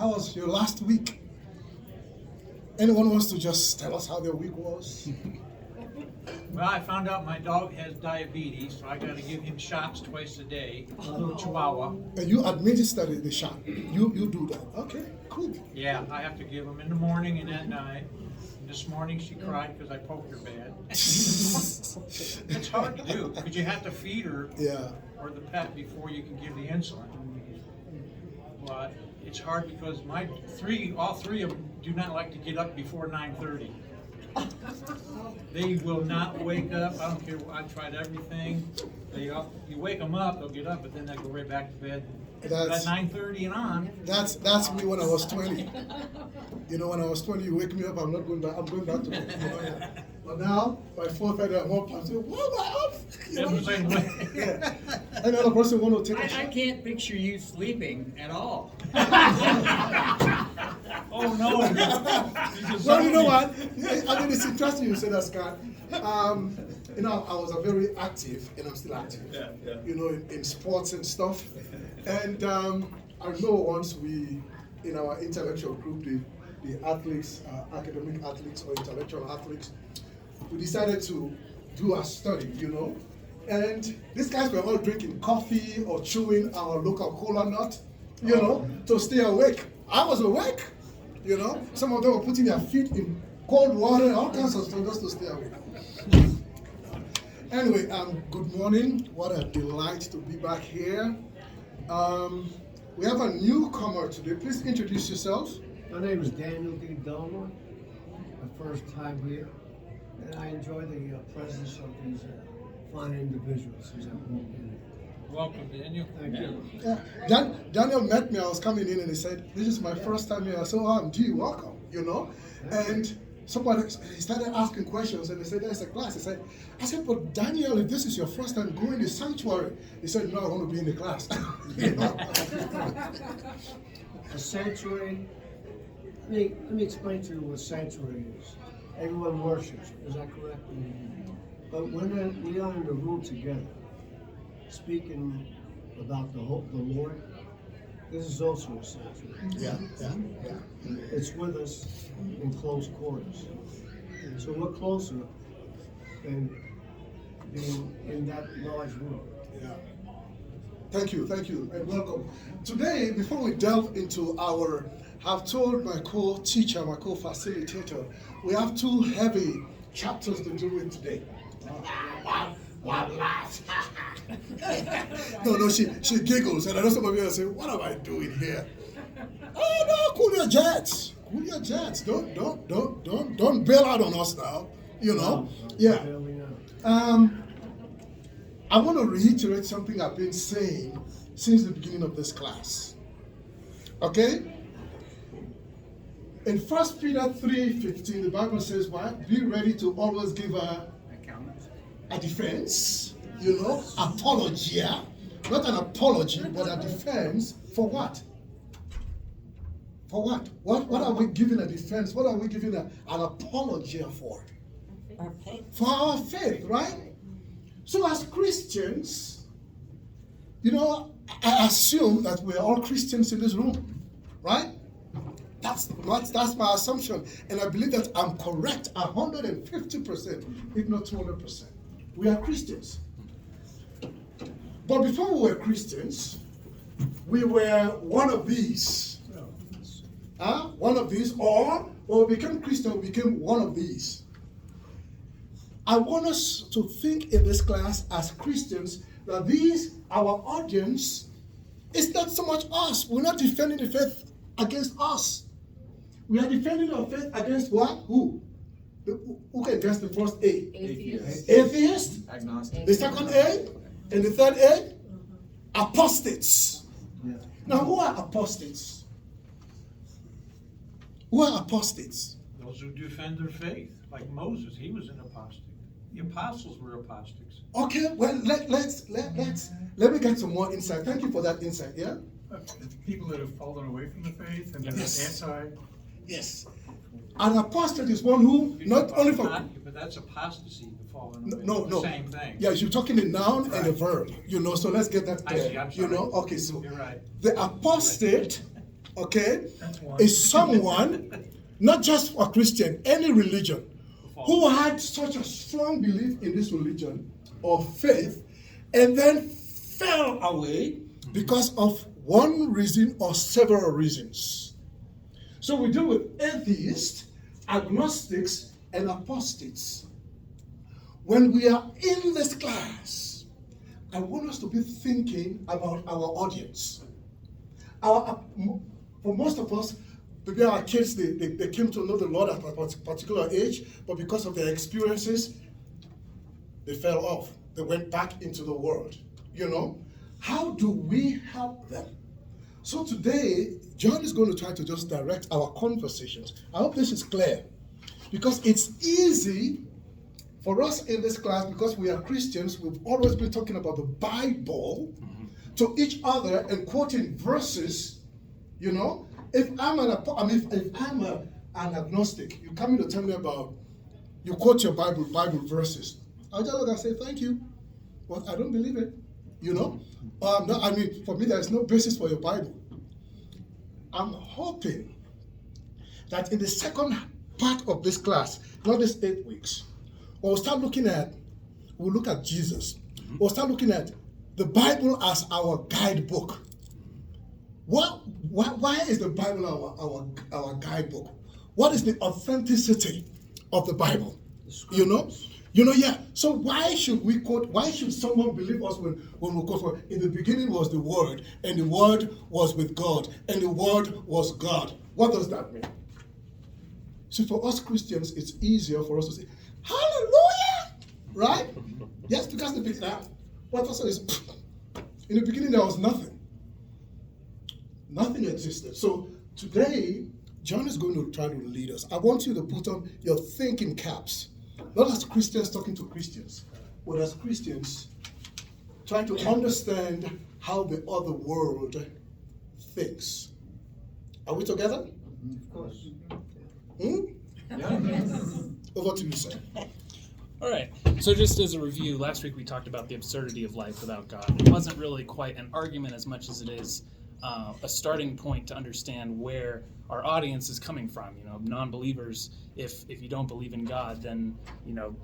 how was your last week? Anyone wants to just tell us how their week was? Well, I found out my dog has diabetes, so I got to give him shots twice a day. Little Chihuahua. And you administered the shot. You do that. Okay, cool. Yeah, I have to give him in the morning and at night. This morning she cried because I poked her bad. It's hard to do because you have to feed her or the pet before you can give the insulin. But it's hard because all three of them do not like to get up before 9:30. They will not wake up. I don't care. I've tried everything. You wake them up, they'll get up, but then they go right back to bed. At 9:30 and on. That's me when I was 20. You know, when I was 20, you wake me up, I'm not going back. I'm going back to bed. You know? But now, by 4:30, I'm up. I'm saying, why am I up? You know? The same way. Yeah. Another person want to take a shot. I can't picture you sleeping at all. Oh no! Well, you know what? I mean, it's interesting you say that, Scott. You know, I was very active, and I'm still active. You know, in sports and stuff. And I know once in our intellectual group, the athletes, academic athletes or intellectual athletes, we decided to do a study, you know. And these guys were all drinking coffee or chewing our local cola nut, you know, to stay awake. I was awake, you know. Some of them were putting their feet in cold water, all kinds of stuff just to stay awake. Anyway, good morning. What a delight to be back here. We have a newcomer today. Please introduce yourself. My name is Daniel D. Delmore. My first time here, and I enjoy the presence of these fine individuals as I walk in. Welcome, Daniel. Thank you. Yeah. Daniel met me. I was coming in and he said, "This is my first time here." I said, "Oh, gee, welcome." You know, and he started asking questions, and they said, "There's a class." I said, "But Daniel, if this is your first time going to the sanctuary," he said, "No, I want to be in the class." You know? A sanctuary. Let me explain to you what sanctuary is. Everyone worships. Is that correct? But when we are in the room together, speaking about the Lord, this is also a sanctuary. Yeah. It's with us in close quarters. So we're closer than being in that large room. Yeah. Thank you, and welcome. Today, before we delve into I've told my co-teacher, my co-facilitator, we have two heavy chapters to deal with today. One laughs. No, she giggles, and I know some of you are saying, "What am I doing here?" Oh no, cool your jets. Don't bail out on us now. You know? Yeah. I want to reiterate something I've been saying since the beginning of this class. Okay? In 1 Peter 3:15, the Bible says, "What? Be ready to always give a defense, you know, apologia, not an apology, but a defense for what? For what? What are we giving a defense? What are we giving an apologia for? Our faith. For our faith, right? So as Christians, you know, I assume that we're all Christians in this room, right? That's my assumption, and I believe that I'm correct 150%, if not 200%. We are Christians. But before we were Christians, we were one of these. One of these, or when we became Christian, we became one of these. I want us to think in this class as Christians that our audience, is not so much us. We're not defending the faith against us. We are defending our faith against what? Who? Who can guess the first A? Atheist. Agnostic. The second A? And the third A? Apostates. Yeah. Now, who are apostates? Who are apostates? Those who defend their faith, like Moses, he was an apostate. The apostles were apostates. Okay, well, let me get some more insight. Thank you for that insight, yeah? People that have fallen away from the faith and Yes. anti. Yes. An apostate is one who not only for... But that's apostasy, the fallen away. No. The same thing. Yeah, you're talking a noun and a verb, you know, so let's get that I see, clear. I'm You sorry. know, okay, so You're right. the apostate okay, That's one. is someone, not just a Christian, any religion, who had such a strong belief in this religion or faith and then fell away because of one reason or several reasons. So we deal with atheists, agnostics, and apostates. When we are in this class, I want us to be thinking about our audience. For most of us, maybe our kids, they came to know the Lord at a particular age, but because of their experiences, they fell off. They went back into the world. You know, how do we help them? So today, John is going to try to just direct our conversations. I hope this is clear, because it's easy for us in this class, because we are Christians, we've always been talking about the Bible to each other and quoting verses. You know, if I'm an agnostic, you come in to tell me about, you quote your Bible verses, I'll just look and say thank you, but I don't believe it. You know, no, I mean, for me, there is no basis for your Bible. I'm hoping that in the second part of this class, not this 8 weeks, we'll look at Jesus. We'll start looking at the Bible as our guidebook. Why is the Bible our guidebook? What is the authenticity of the Bible? You know, yeah. So why should we quote? Why should someone believe us when we quote for, in the beginning was the Word, and the Word was with God, and the Word was God? What does that mean? So for us Christians, it's easier for us to say, hallelujah, right? Yes, because the big now. What also is, in the beginning there was nothing. Nothing existed. So today, John is going to try to lead us. I want you to put on your thinking caps. Not as Christians talking to Christians, but as Christians trying to understand how the other world thinks. Are we together? Of course. Over to you, sir. All right. So just as a review, last week we talked about the absurdity of life without God. It wasn't really quite an argument as much as it is a starting point to understand where our audience is coming from. You know, non-believers, if you don't believe in God, then, you know,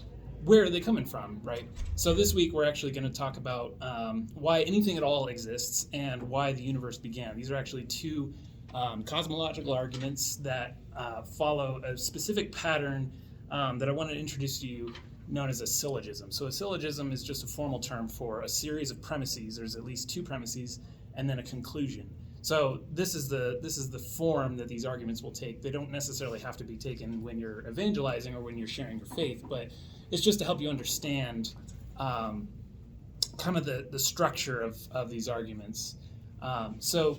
where are they coming from, right? So this week we're actually going to talk about why anything at all exists and why the universe began. These are actually two cosmological arguments that follow a specific pattern that I want to introduce to you, known as a syllogism. So a syllogism is just a formal term for a series of premises. There's at least two premises and then a conclusion. So this is the form that these arguments will take. They don't necessarily have to be taken when you're evangelizing or when you're sharing your faith, but it's just to help you understand kind of the structure of these arguments. So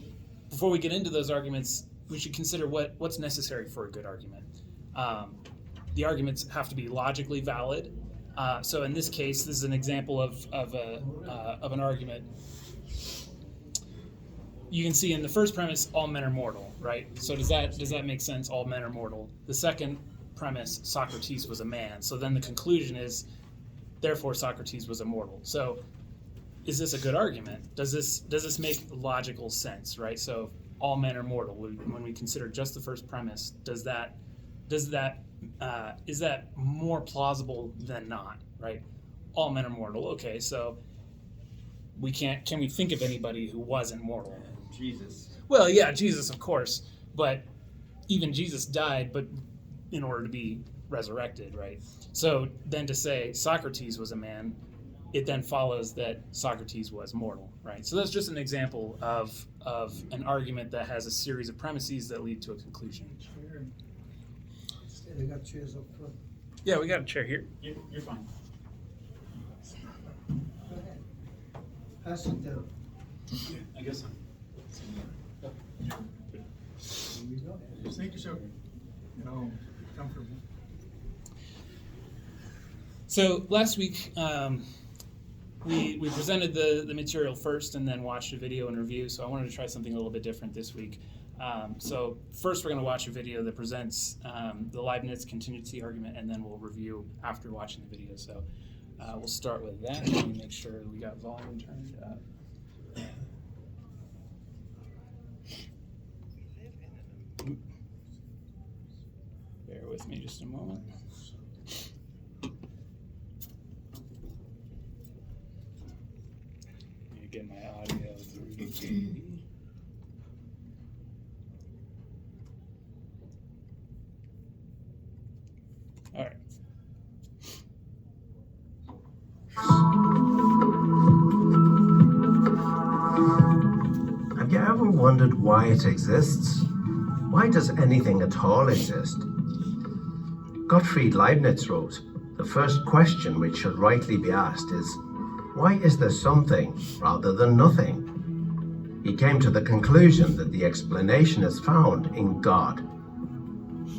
before we get into those arguments, we should consider what's necessary for a good argument. The arguments have to be logically valid. So in this case, this is an example of an argument. You can see in the first premise, all men are mortal, right? So does that make sense? All men are mortal. The second premise, Socrates was a man. So then the conclusion is, therefore Socrates was immortal. So is this a good argument? Does this make logical sense, right? So all men are mortal. When we consider just the first premise, is that more plausible than not, right? All men are mortal. Okay, so can we think of anybody who wasn't mortal? Jesus. Well, yeah, Jesus, of course, but even Jesus died, but in order to be resurrected, right? So then to say Socrates was a man, it then follows that Socrates was mortal, right? So that's just an example of an argument that has a series of premises that lead to a conclusion. They got chairs up front. Yeah, we got a chair here. You're fine. Go ahead. Pass it down. I guess so. Here we go. Just make yourself, comfortable. So last week, we presented the material first and then watched a video and review. So I wanted to try something a little bit different this week. So first we're going to watch a video that presents the Leibniz Contingency Argument, and then we'll review after watching the video. So we'll start with that. Let me make sure we got volume turned up. with me just a moment. Let me get my audio through the TV. All right. Have you ever wondered why it exists? Why does anything at all exist? Gottfried Leibniz wrote, "The first question which should rightly be asked is, why is there something rather than nothing?" He came to the conclusion that the explanation is found in God.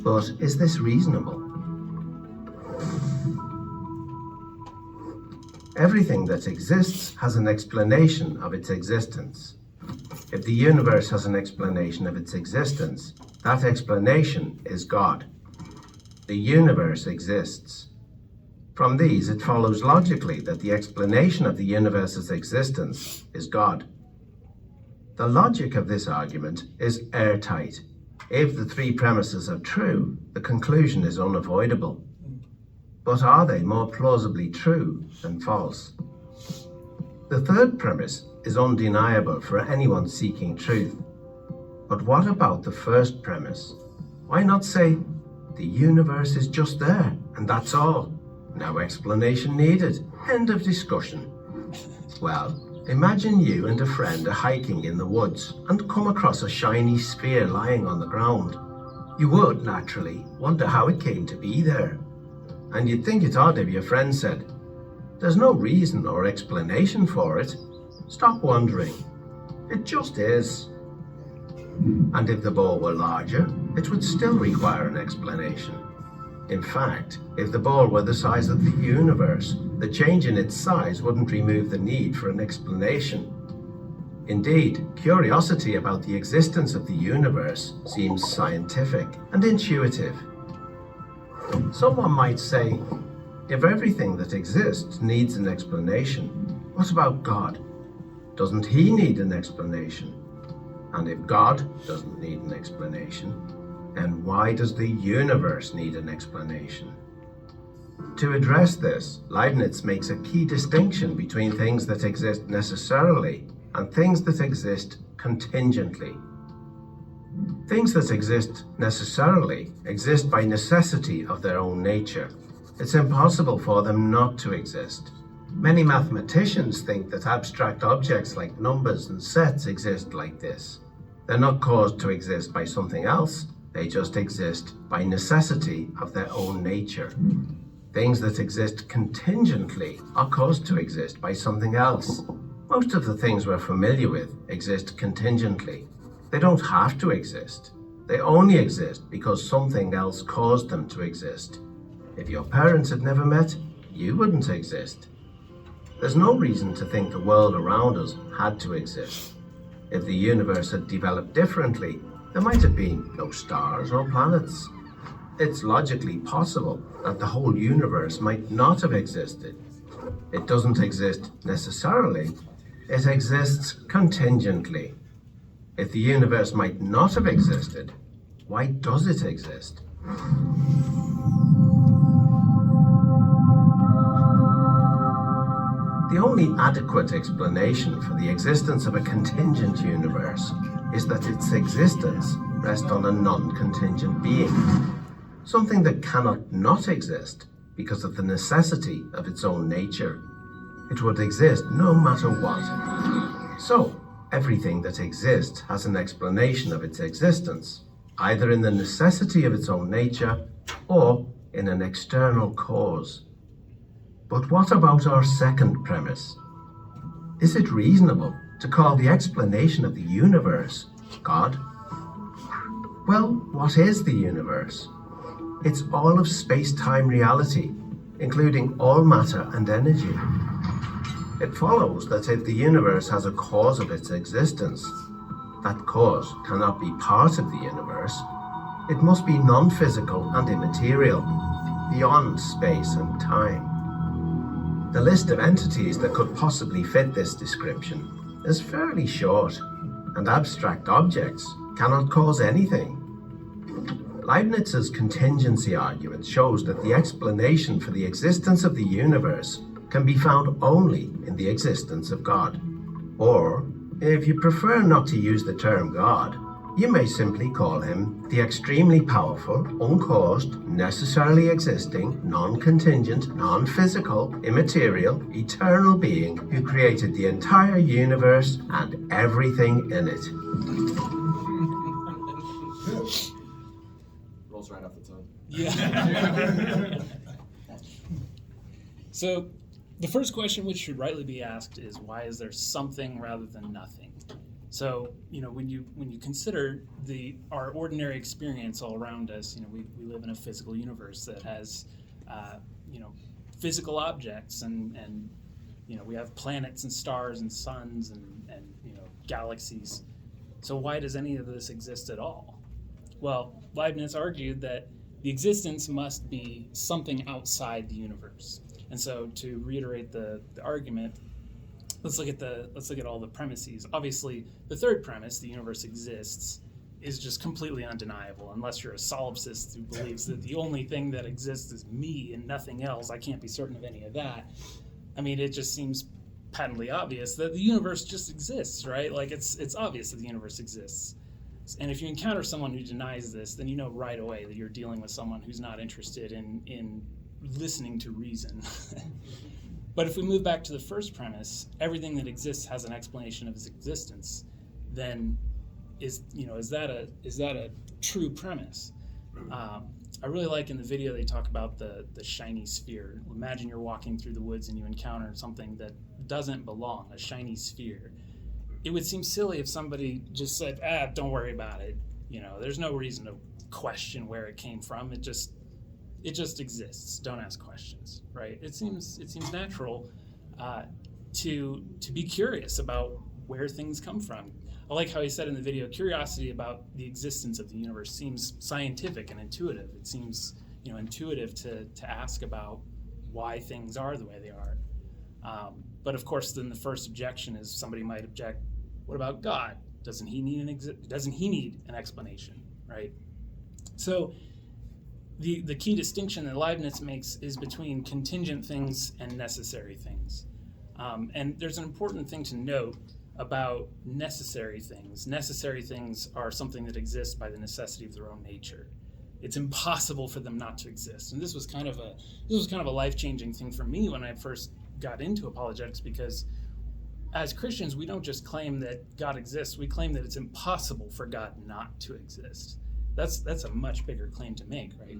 But is this reasonable? Everything that exists has an explanation of its existence. If the universe has an explanation of its existence, that explanation is God. The universe exists. From these, it follows logically that the explanation of the universe's existence is God. The logic of this argument is airtight. If the three premises are true, the conclusion is unavoidable. But are they more plausibly true than false? The third premise is undeniable for anyone seeking truth. But what about the first premise? Why not say, the universe is just there, and that's all? No explanation needed. End of discussion. Well, imagine you and a friend are hiking in the woods and come across a shiny sphere lying on the ground. You would, naturally, wonder how it came to be there. And you'd think it odd if your friend said, "There's no reason or explanation for it. Stop wondering. It just is." And if the ball were larger, it would still require an explanation. In fact, if the ball were the size of the universe, the change in its size wouldn't remove the need for an explanation. Indeed, curiosity about the existence of the universe seems scientific and intuitive. Someone might say, if everything that exists needs an explanation, what about God? Doesn't he need an explanation? And if God doesn't need an explanation, then why does the universe need an explanation? To address this, Leibniz makes a key distinction between things that exist necessarily and things that exist contingently. Things that exist necessarily exist by necessity of their own nature. It's impossible for them not to exist. Many mathematicians think that abstract objects like numbers and sets exist like this. They're not caused to exist by something else, they just exist by necessity of their own nature. Things that exist contingently are caused to exist by something else. Most of the things we're familiar with exist contingently. They don't have to exist. They only exist because something else caused them to exist. If your parents had never met, you wouldn't exist. There's no reason to think the world around us had to exist. If the universe had developed differently, there might have been no stars or planets. It's logically possible that the whole universe might not have existed. It doesn't exist necessarily. It exists contingently. If the universe might not have existed, why does it exist? The only adequate explanation for the existence of a contingent universe is that its existence rests on a non-contingent being, something that cannot not exist because of the necessity of its own nature. It would exist no matter what. So, everything that exists has an explanation of its existence, either in the necessity of its own nature or in an external cause. But what about our second premise? Is it reasonable to call the explanation of the universe God? Well, what is the universe? It's all of space-time reality, including all matter and energy. It follows that if the universe has a cause of its existence, that cause cannot be part of the universe. It must be non-physical and immaterial, beyond space and time. The list of entities that could possibly fit this description is fairly short, and abstract objects cannot cause anything. Leibniz's contingency argument shows that the explanation for the existence of the universe can be found only in the existence of God. Or, if you prefer not to use the term God, you may simply call him the extremely powerful, uncaused, necessarily existing, non-contingent, non-physical, immaterial, eternal being who created the entire universe and everything in it. Rolls right off the tongue. Yeah. So, the first question which should rightly be asked is, why is there something rather than nothing? So, when you consider our ordinary experience all around us, we live in a physical universe that has, physical objects, and we have planets and stars and suns and galaxies. So why does any of this exist at all? Well, Leibniz argued that the existence must be something outside the universe. And so, to reiterate the argument, let's look at all the premises. Obviously, the third premise, the universe exists, is just completely undeniable. Unless you're a solipsist who believes that the only thing that exists is me and nothing else, I can't be certain of any of that. I mean, it just seems patently obvious that the universe just exists, right? Like, it's obvious that the universe exists. And if you encounter someone who denies this, then you know right away that you're dealing with someone who's not interested in listening to reason. But if we move back to the first premise, everything that exists has an explanation of its existence, then is that a true premise? I really like in the video they talk about the shiny sphere. Imagine you're walking through the woods and you encounter something that doesn't belong, a shiny sphere. It would seem silly if somebody just said, don't worry about it. There's no reason to question where it came from. It just exists. Don't ask questions, right? It seems natural to be curious about where things come from. I like how he said in the video, curiosity about the existence of the universe seems scientific and intuitive. It seems intuitive to ask about why things are the way they are. But of course, then the first objection is somebody might object, what about God? Doesn't he need an explanation, right? So the key distinction that Leibniz makes is between contingent things and necessary things. And there's an important thing to note about necessary things. Necessary things are something that exists by the necessity of their own nature. It's impossible for them not to exist. And this was kind of a life-changing thing for me when I first got into apologetics, because as Christians, we don't just claim that God exists, we claim that it's impossible for God not to exist. That's a much bigger claim to make, right?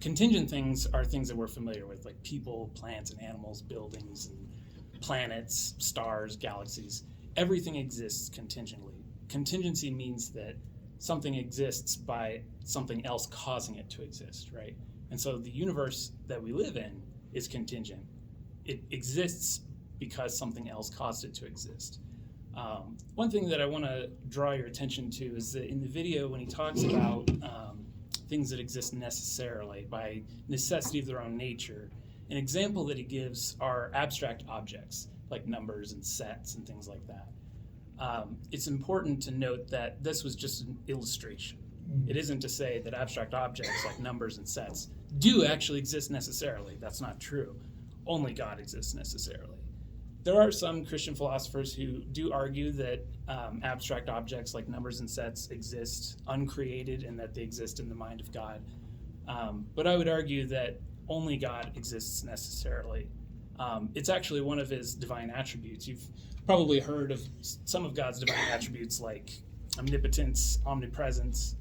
Contingent things are things that we're familiar with, like people, plants, and animals, buildings, and planets, stars, galaxies. Everything exists contingently. Contingency means that something exists by something else causing it to exist, right? And so the universe that we live in is contingent. It exists because something else caused it to exist. One thing that I want to draw your attention to is that in the video, when he talks about things that exist necessarily, by necessity of their own nature, an example that he gives are abstract objects, like numbers and sets and things like that. It's important to note that this was just an illustration. It isn't to say that abstract objects like numbers and sets do actually exist necessarily. That's not true. Only God exists necessarily. There are some Christian philosophers who do argue that abstract objects like numbers and sets exist uncreated and that they exist in the mind of God. But I would argue that only God exists necessarily. It's actually one of his divine attributes. You've probably heard of some of God's divine attributes like omnipotence, omnipresence.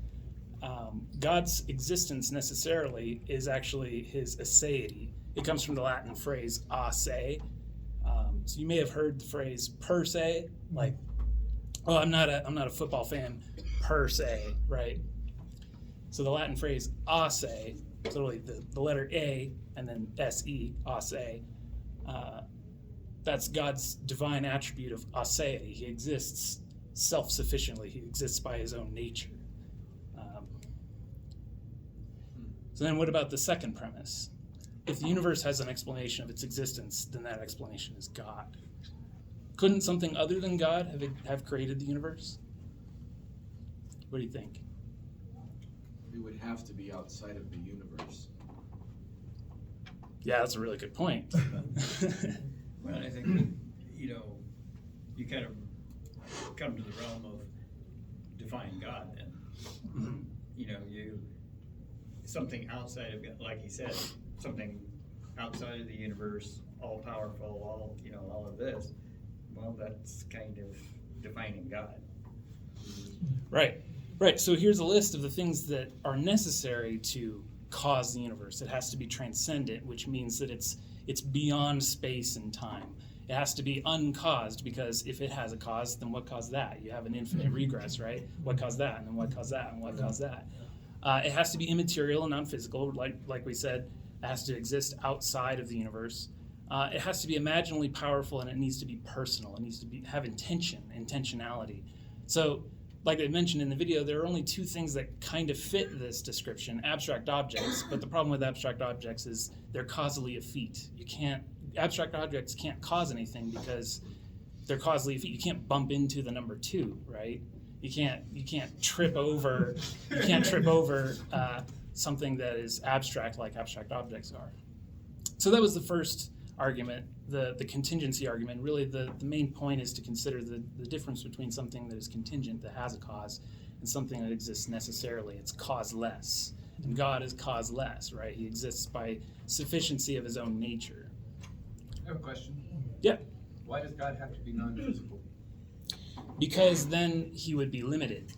God's existence necessarily is actually his aseity. It comes from the Latin phrase a se. So you may have heard the phrase per se, like, oh, I'm not a football fan per se, right? So the Latin phrase a se, literally the letter A and then se, a se, that's God's divine attribute of aseity. He exists self-sufficiently. He exists by his own nature. So then what about the second premise? If the universe has an explanation of its existence, then that explanation is God. Couldn't something other than God have created the universe? What do you think? it would have to be outside of the universe. Yeah, that's a really good point. Well, I think that, you know, you kind of come to the realm of defying God then. Mhm. You know, something outside of God, like he said, something outside of the universe, all powerful, all of this. Well, that's kind of defining God. Right. Right. So here's a list of the things that are necessary to cause the universe. It has to be transcendent, which means that it's beyond space and time. It has to be uncaused, because if it has a cause, then what caused that? You have an infinite regress, right? What caused that? And then what caused that? And what caused that? It has to be immaterial and non-physical, like we said. It has to exist outside of the universe. It has to be imaginally powerful, and it needs to be personal. It needs to have intentionality. So, like I mentioned in the video, there are only two things that kind of fit this description: abstract objects. But the problem with abstract objects is they're causally effete. Abstract objects can't cause anything because they're causally effete. You can't bump into the number 2, right? You can't trip over something that is abstract like abstract objects are. So that was the first argument, the contingency argument. Really, the main point is to consider the difference between something that is contingent, that has a cause, and something that exists necessarily. It's causeless. And God is causeless, right? He exists by sufficiency of his own nature. I have a question. Yeah. Why does God have to be non-physical? Because then he would be limited.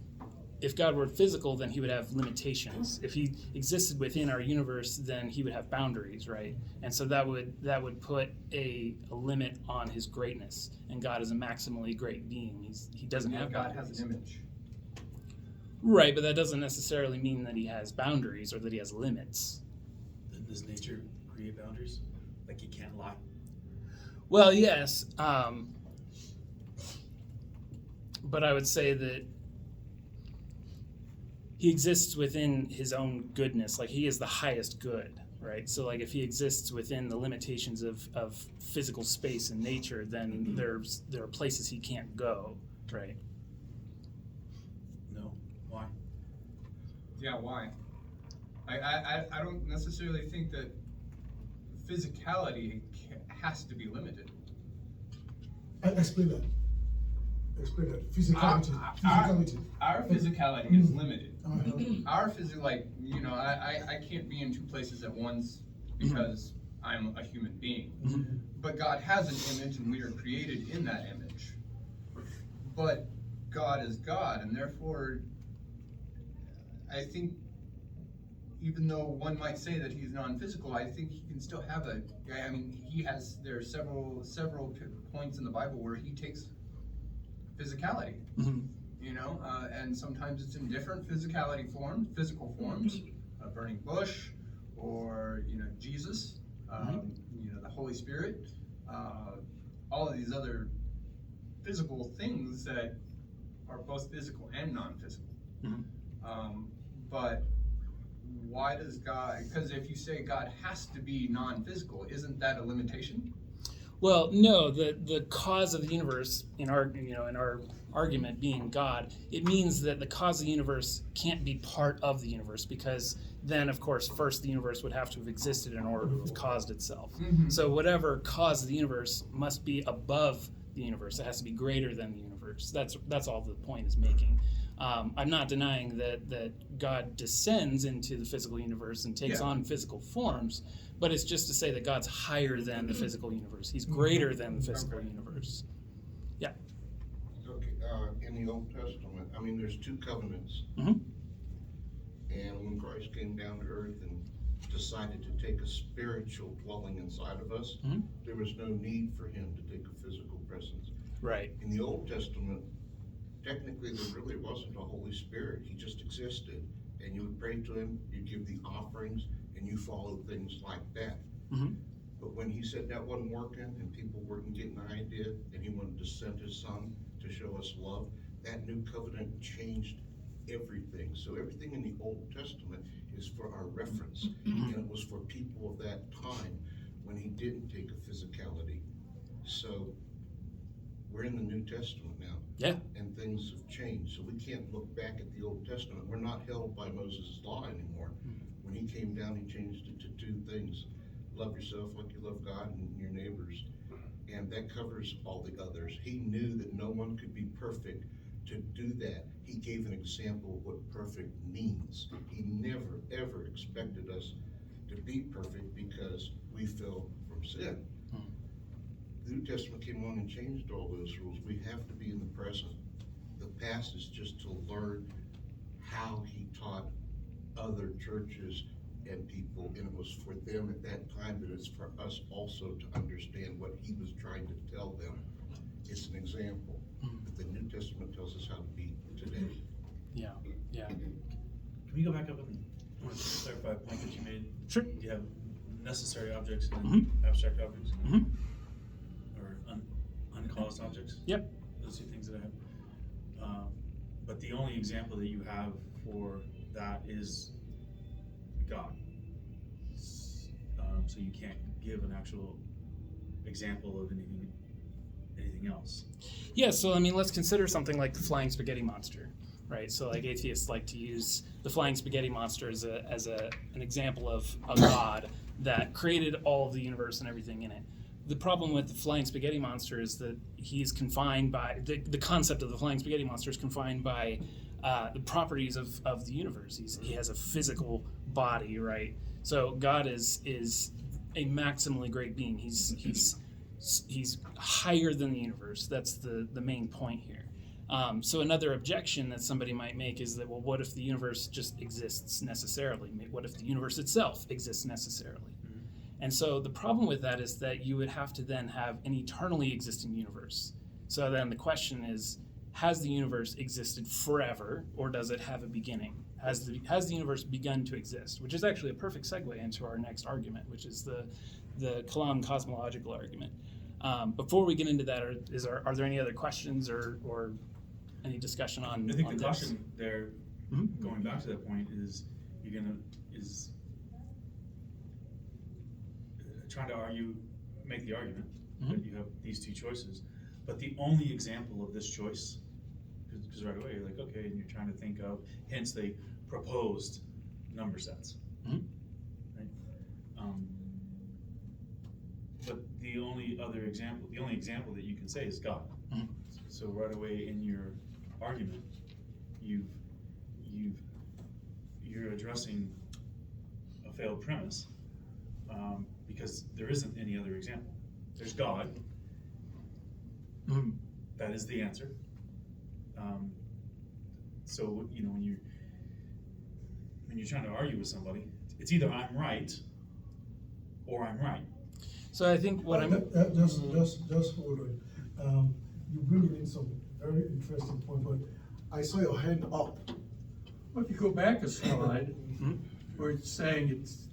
If God were physical, then he would have limitations. If he existed within our universe, then he would have boundaries, right? And so that would put a limit on his greatness. And God is a maximally great being. He doesn't have God boundaries. has an image. Right, but that doesn't necessarily mean that he has boundaries or that he has limits. Does nature create boundaries? Like you can't lie? Well, yes, but I would say that he exists within his own goodness. Like, he is the highest good, right? So, like, if he exists within the limitations of physical space and nature, then there are places he can't go, right? No. Why? Yeah, why? I don't necessarily think that physicality has to be limited. Explain that. Physicality. Our physicality is limited. Uh-huh. Our physical, I can't be in two places at once because I'm a human being. Mm-hmm. But God has an image, and we are created in that image. But God is God, and therefore, I think, even though one might say that he's non-physical, I think he can still have there are several points in the Bible where he takes physicality, and sometimes it's in different physical forms, a burning bush, or, Jesus, the Holy Spirit, all of these other physical things that are both physical and non-physical. But why does God? Because if you say God has to be non-physical, isn't that a limitation? Well, no. The cause of the universe in our argument being God, it means that the cause of the universe can't be part of the universe, because then, of course, first the universe would have to have existed in order to have caused itself. So whatever caused the universe must be above the universe. It has to be greater than the universe. That's all the point is making. I'm not denying that God descends into the physical universe and takes on physical forms, but it's just to say that God's higher than the physical universe. He's greater than the physical universe. Yeah. Okay, in the Old Testament, there's 2 covenants. Mm-hmm. And when Christ came down to earth and decided to take a spiritual dwelling inside of us, there was no need for him to take a physical presence. Right. In the Old Testament, technically there really wasn't a Holy Spirit. He just existed, and you would pray to him, you give the offerings, and you follow things like that. But when he said that wasn't working and people weren't getting the idea, and he wanted to send his son to show us love, that new covenant changed everything. So everything in the Old Testament is for our reference, and it was for people of that time when he didn't take a physicality. So we're in the New Testament now. Yeah. And things have changed, so we can't look back at the Old Testament. We're not held by Moses' law anymore. When he came down, he changed it to two things. Love yourself like you love God and your neighbors. And that covers all the others. He knew that no one could be perfect. To do that, he gave an example of what perfect means. He never, ever expected us to be perfect because we fell from sin. The New Testament came along and changed all those rules. We have to be in the present. The past is just to learn how he taught other churches and people, and it was for them at that time, but it's for us also to understand what he was trying to tell them. It's an example, but the New Testament tells us how to be today. Yeah. Can we go back up and I want to clarify a point that you made? Sure. You have necessary objects and abstract objects, or uncaused objects. Yep. Those two things that I have. But the only example that you have for that is God. So you can't give an actual example of anything else. Yeah, so I mean, let's consider something like the flying spaghetti monster, right? So like atheists like to use the flying spaghetti monster as an example of a God that created all of the universe and everything in it. The problem with the flying spaghetti monster is that he's confined by the concept of the flying spaghetti monster is confined by the properties of the universe. He has a physical body, right? So God is a maximally great being. He's higher than the universe. That's the main point here. So another objection that somebody might make is that, well, what if the universe just exists necessarily? What if the universe itself exists necessarily? And so the problem with that is that you would have to then have an eternally existing universe. So then the question is, has the universe existed forever, or does it have a beginning? Has the universe begun to exist? Which is actually a perfect segue into our next argument, which is the Kalam Cosmological Argument. Before we get into that, are there any other questions or any discussion on? I think on the this? question there, going back to that point, is trying to make the argument that you have these two choices, but the only example of this choice, because right away you're like, okay, and you're trying to think of, hence they proposed number sets, right? But the only example that you can say is God. So right away in your argument, you're addressing a failed premise, because there isn't any other example. There's God. That is the answer. So when you're trying to argue with somebody, it's either I'm right or I'm right. So I think what just hold on. You bring in some very interesting point, but I saw your hand up. Well, if you go back a slide, where it's saying it's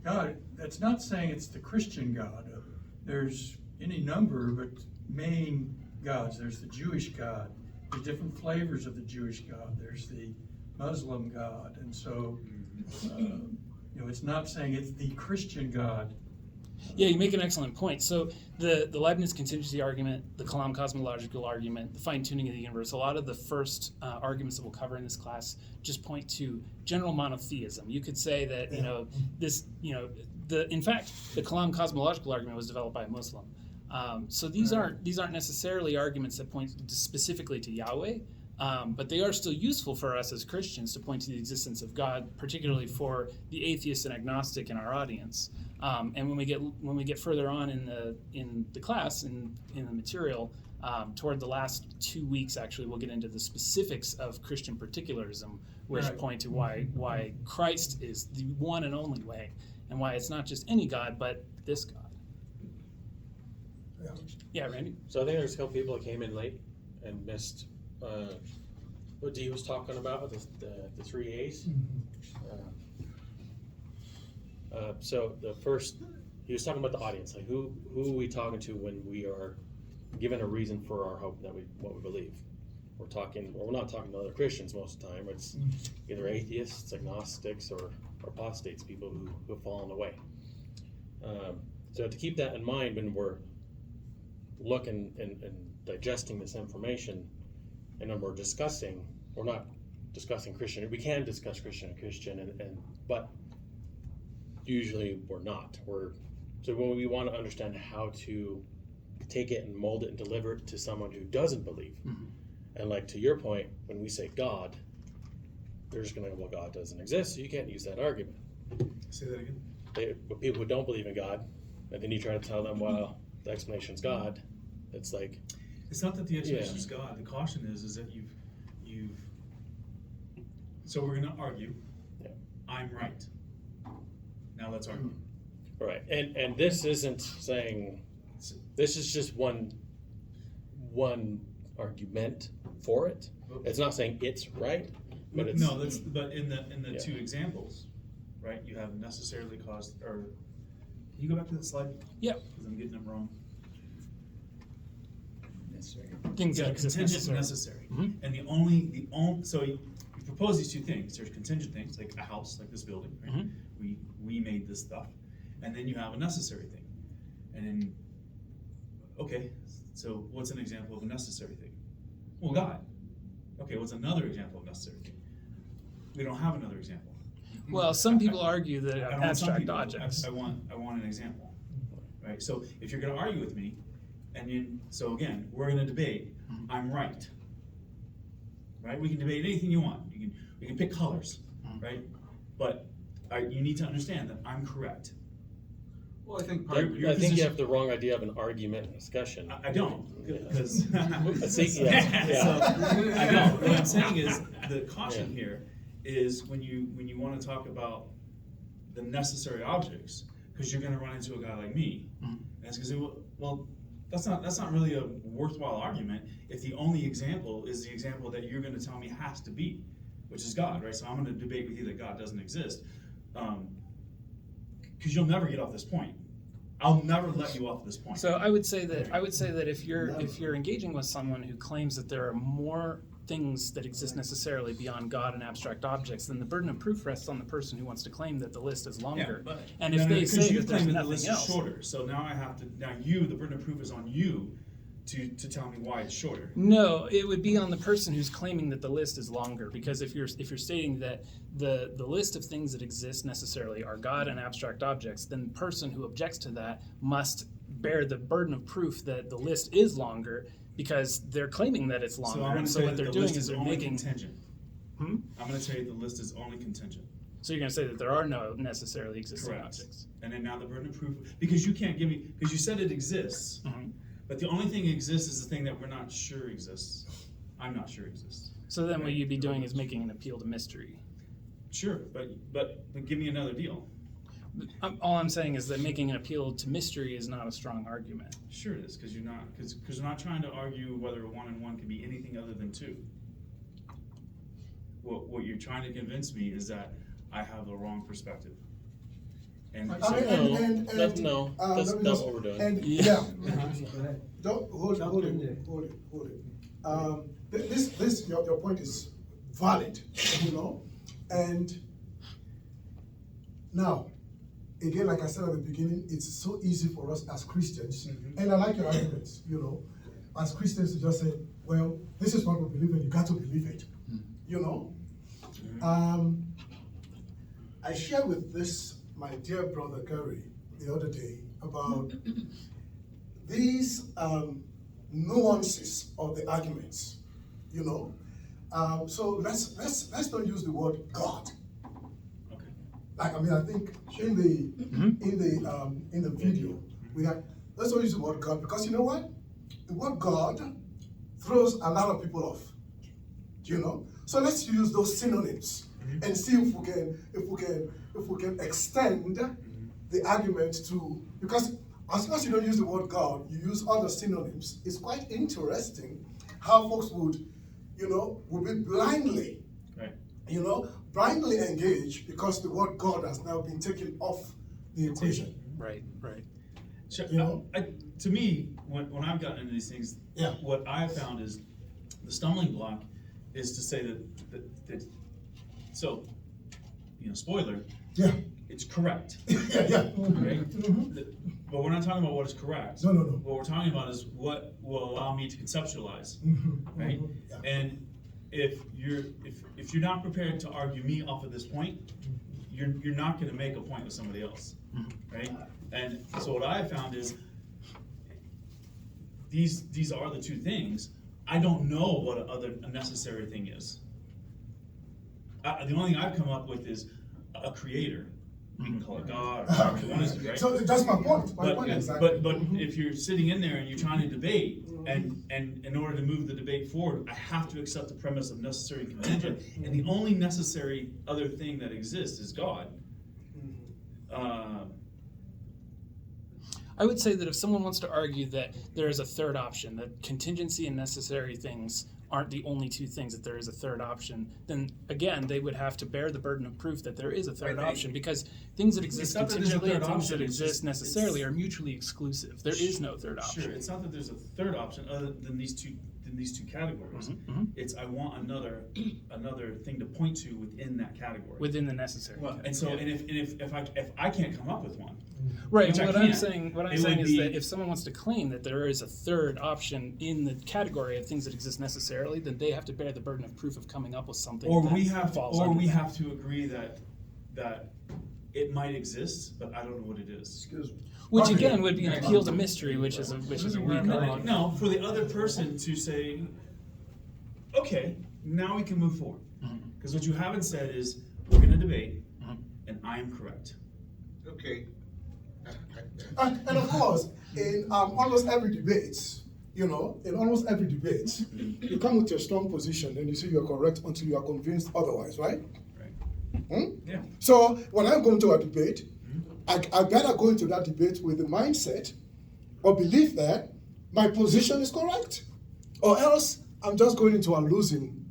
God, that's not saying it's the Christian God. There's any number but main gods. There's the Jewish God. There's different flavors of the Jewish God. There's the Muslim God, and so it's not saying it's the Christian God. Yeah, you make an excellent point. So the Leibniz Contingency Argument, the Kalam Cosmological Argument, the fine-tuning of the universe, a lot of the first arguments that we'll cover in this class just point to general monotheism. You could say that, in fact, the Kalam Cosmological Argument was developed by a Muslim. So these aren't necessarily arguments that point specifically to Yahweh, but they are still useful for us as Christians to point to the existence of God, particularly for the atheist and agnostic in our audience. And when we get further on in the class in the material, toward the last 2 weeks, actually, we'll get into the specifics of Christian particularism, which point to why Christ is the one and only way, and why it's not just any God, but this God. Yeah, Randy? So I think there's a couple people that came in late and missed what Dee was talking about, the 3 A's. So the first, he was talking about the audience, like who are we talking to when we are given a reason for our hope that what we believe. We're not talking to other Christians most of the time. It's either atheists, agnostics, or apostates, people who have fallen away. So to keep that in mind when we're looking and digesting this information, and then we're not discussing Christian. We can discuss Christian, but usually we're not. So when we want to understand how to take it and mold it and deliver it to someone who doesn't believe, and like to your point, when we say God, they're just going to go, well, God doesn't exist, so you can't use that argument. Say that again. But people who don't believe in God, and then you try to tell them, well, the explanation's God. It's like, it's not that the explanation is God. The caution is that you've. So we're going to argue. Yeah. I'm right. Now let's argue. Right, and this isn't saying. This is just one argument for it. It's not saying it's right, but it's but in the two examples, right? You have necessarily caused, or can you go back to the slide? Yeah, because I'm getting them wrong. Things that exist contingent and necessary, and the only so you propose these two things. There's contingent things like a house, like this building. Right? We made this stuff, and then you have a necessary thing, and then. Okay, so what's an example of a necessary thing? Well, God. Okay, what's another example of necessary thing? We don't have another example. Well, some people argue that I don't want some abstract people. objects. I want an example, right? So if you're going to argue with me, so again, we're going to debate. I'm right, right? We can debate anything you want. We can pick colors, right? But you need to understand that I'm correct. Well, I think I think you have the wrong idea of an argument discussion. I don't, because So, I know. What I'm saying is the caution here is when you want to talk about the necessary objects, because you're going to run into a guy like me, and it's going to say, well, that's not really a worthwhile argument if the only example is the example that you're going to tell me has to be, which is God, right? So I'm going to debate with you that God doesn't exist. Because you'll never get off this point. I'll never let you off this point. So I would say that if you're engaging with someone who claims that there are more things that exist necessarily beyond God and abstract objects, then the burden of proof rests on the person who wants to claim that the list is longer. Yeah, and if they say that there's the nothing list else, is shorter, so now the burden of proof is on you to tell me why it's shorter. No, it would be on the person who's claiming that the list is longer, because if you're stating that the list of things that exist necessarily are God and abstract objects, then the person who objects to that must bear the burden of proof that the list is longer, because they're claiming that it's longer. So I'm going to so say what that they're the list doing is they're only making contingent. I'm going to tell you the list is only contingent. So you're going to say that there are no necessarily existing Correct. objects. And then now the burden of proof, because you can't give me, because you said it exists, but the only thing that exists is the thing that we're not sure exists. I'm not sure exists. So then what you'd be doing is making an appeal to mystery. Sure, but give me another deal. All I'm saying is that making an appeal to mystery is not a strong argument. Sure it is, because you're not trying to argue whether 1 and 1 can be anything other than 2. What you're trying to convince me is that I have the wrong perspective. And that's not what we're doing. And don't hold it. This your point is valid, and now again, like I said at the beginning, it's so easy for us as Christians, and I like your arguments, as Christians to just say, well, this is what we believe in, you got to believe it, I shared with my dear brother Gary the other day about these nuances of the arguments, so let's not use the word God. Okay. Like, I think in the video let's not use the word God, because you know what? The word God throws a lot of people off. So let's use those synonyms and see if we can extend the argument to, because as long as you don't use the word God, you use other synonyms. It's quite interesting how folks would be blindly, blindly engaged because the word God has now been taken off the equation. Right. So, to me, when I've gotten into these things, what I have found is the stumbling block is to say that so, spoiler, it's correct. Yeah. Right? But we're not talking about what is correct. No. What we're talking about is what will allow me to conceptualize, right? Yeah. And if you're not prepared to argue me off of this point, you're not going to make a point with somebody else, right? And so what I have found is these are the two things. I don't know what a necessary thing is. The only thing I've come up with is a creator. We can call it God or whatever you want to, right? So that's my point. Exactly. But if you're sitting in there and you're trying to debate, and in order to move the debate forward, I have to accept the premise of necessary and contingent, and the only necessary other thing that exists is God. I would say that if someone wants to argue that there is a third option, that contingency and necessary things aren't the only two things, that there is a third option, then again, they would have to bear the burden of proof that there is a third option, because things that exist contingently and things that exist necessarily are mutually exclusive. There is no third option. Sure, it's not that there's a third option other than these two categories. It's I want another thing to point to within that category. Within the necessary. Well, and so and if I can't come up with one. Right. What I'm saying is that if someone wants to claim that there is a third option in the category of things that exist necessarily, then they have to bear the burden of proof of coming up with something. Or that we have falls to agree that it might exist, but I don't know what it is. Excuse me. Which again would be an appeal to mystery, which is a weak argument. No, for the other person to say, okay, now we can move forward. Because what you haven't said is, we're going to debate, and I am correct. Okay. And of course, in almost every debate, you come with your strong position, and you say you're correct until you are convinced otherwise, right? Right. Yeah. So when I'm going to a debate, I better go into that debate with the mindset or belief that my position is correct, or else I'm just going into a losing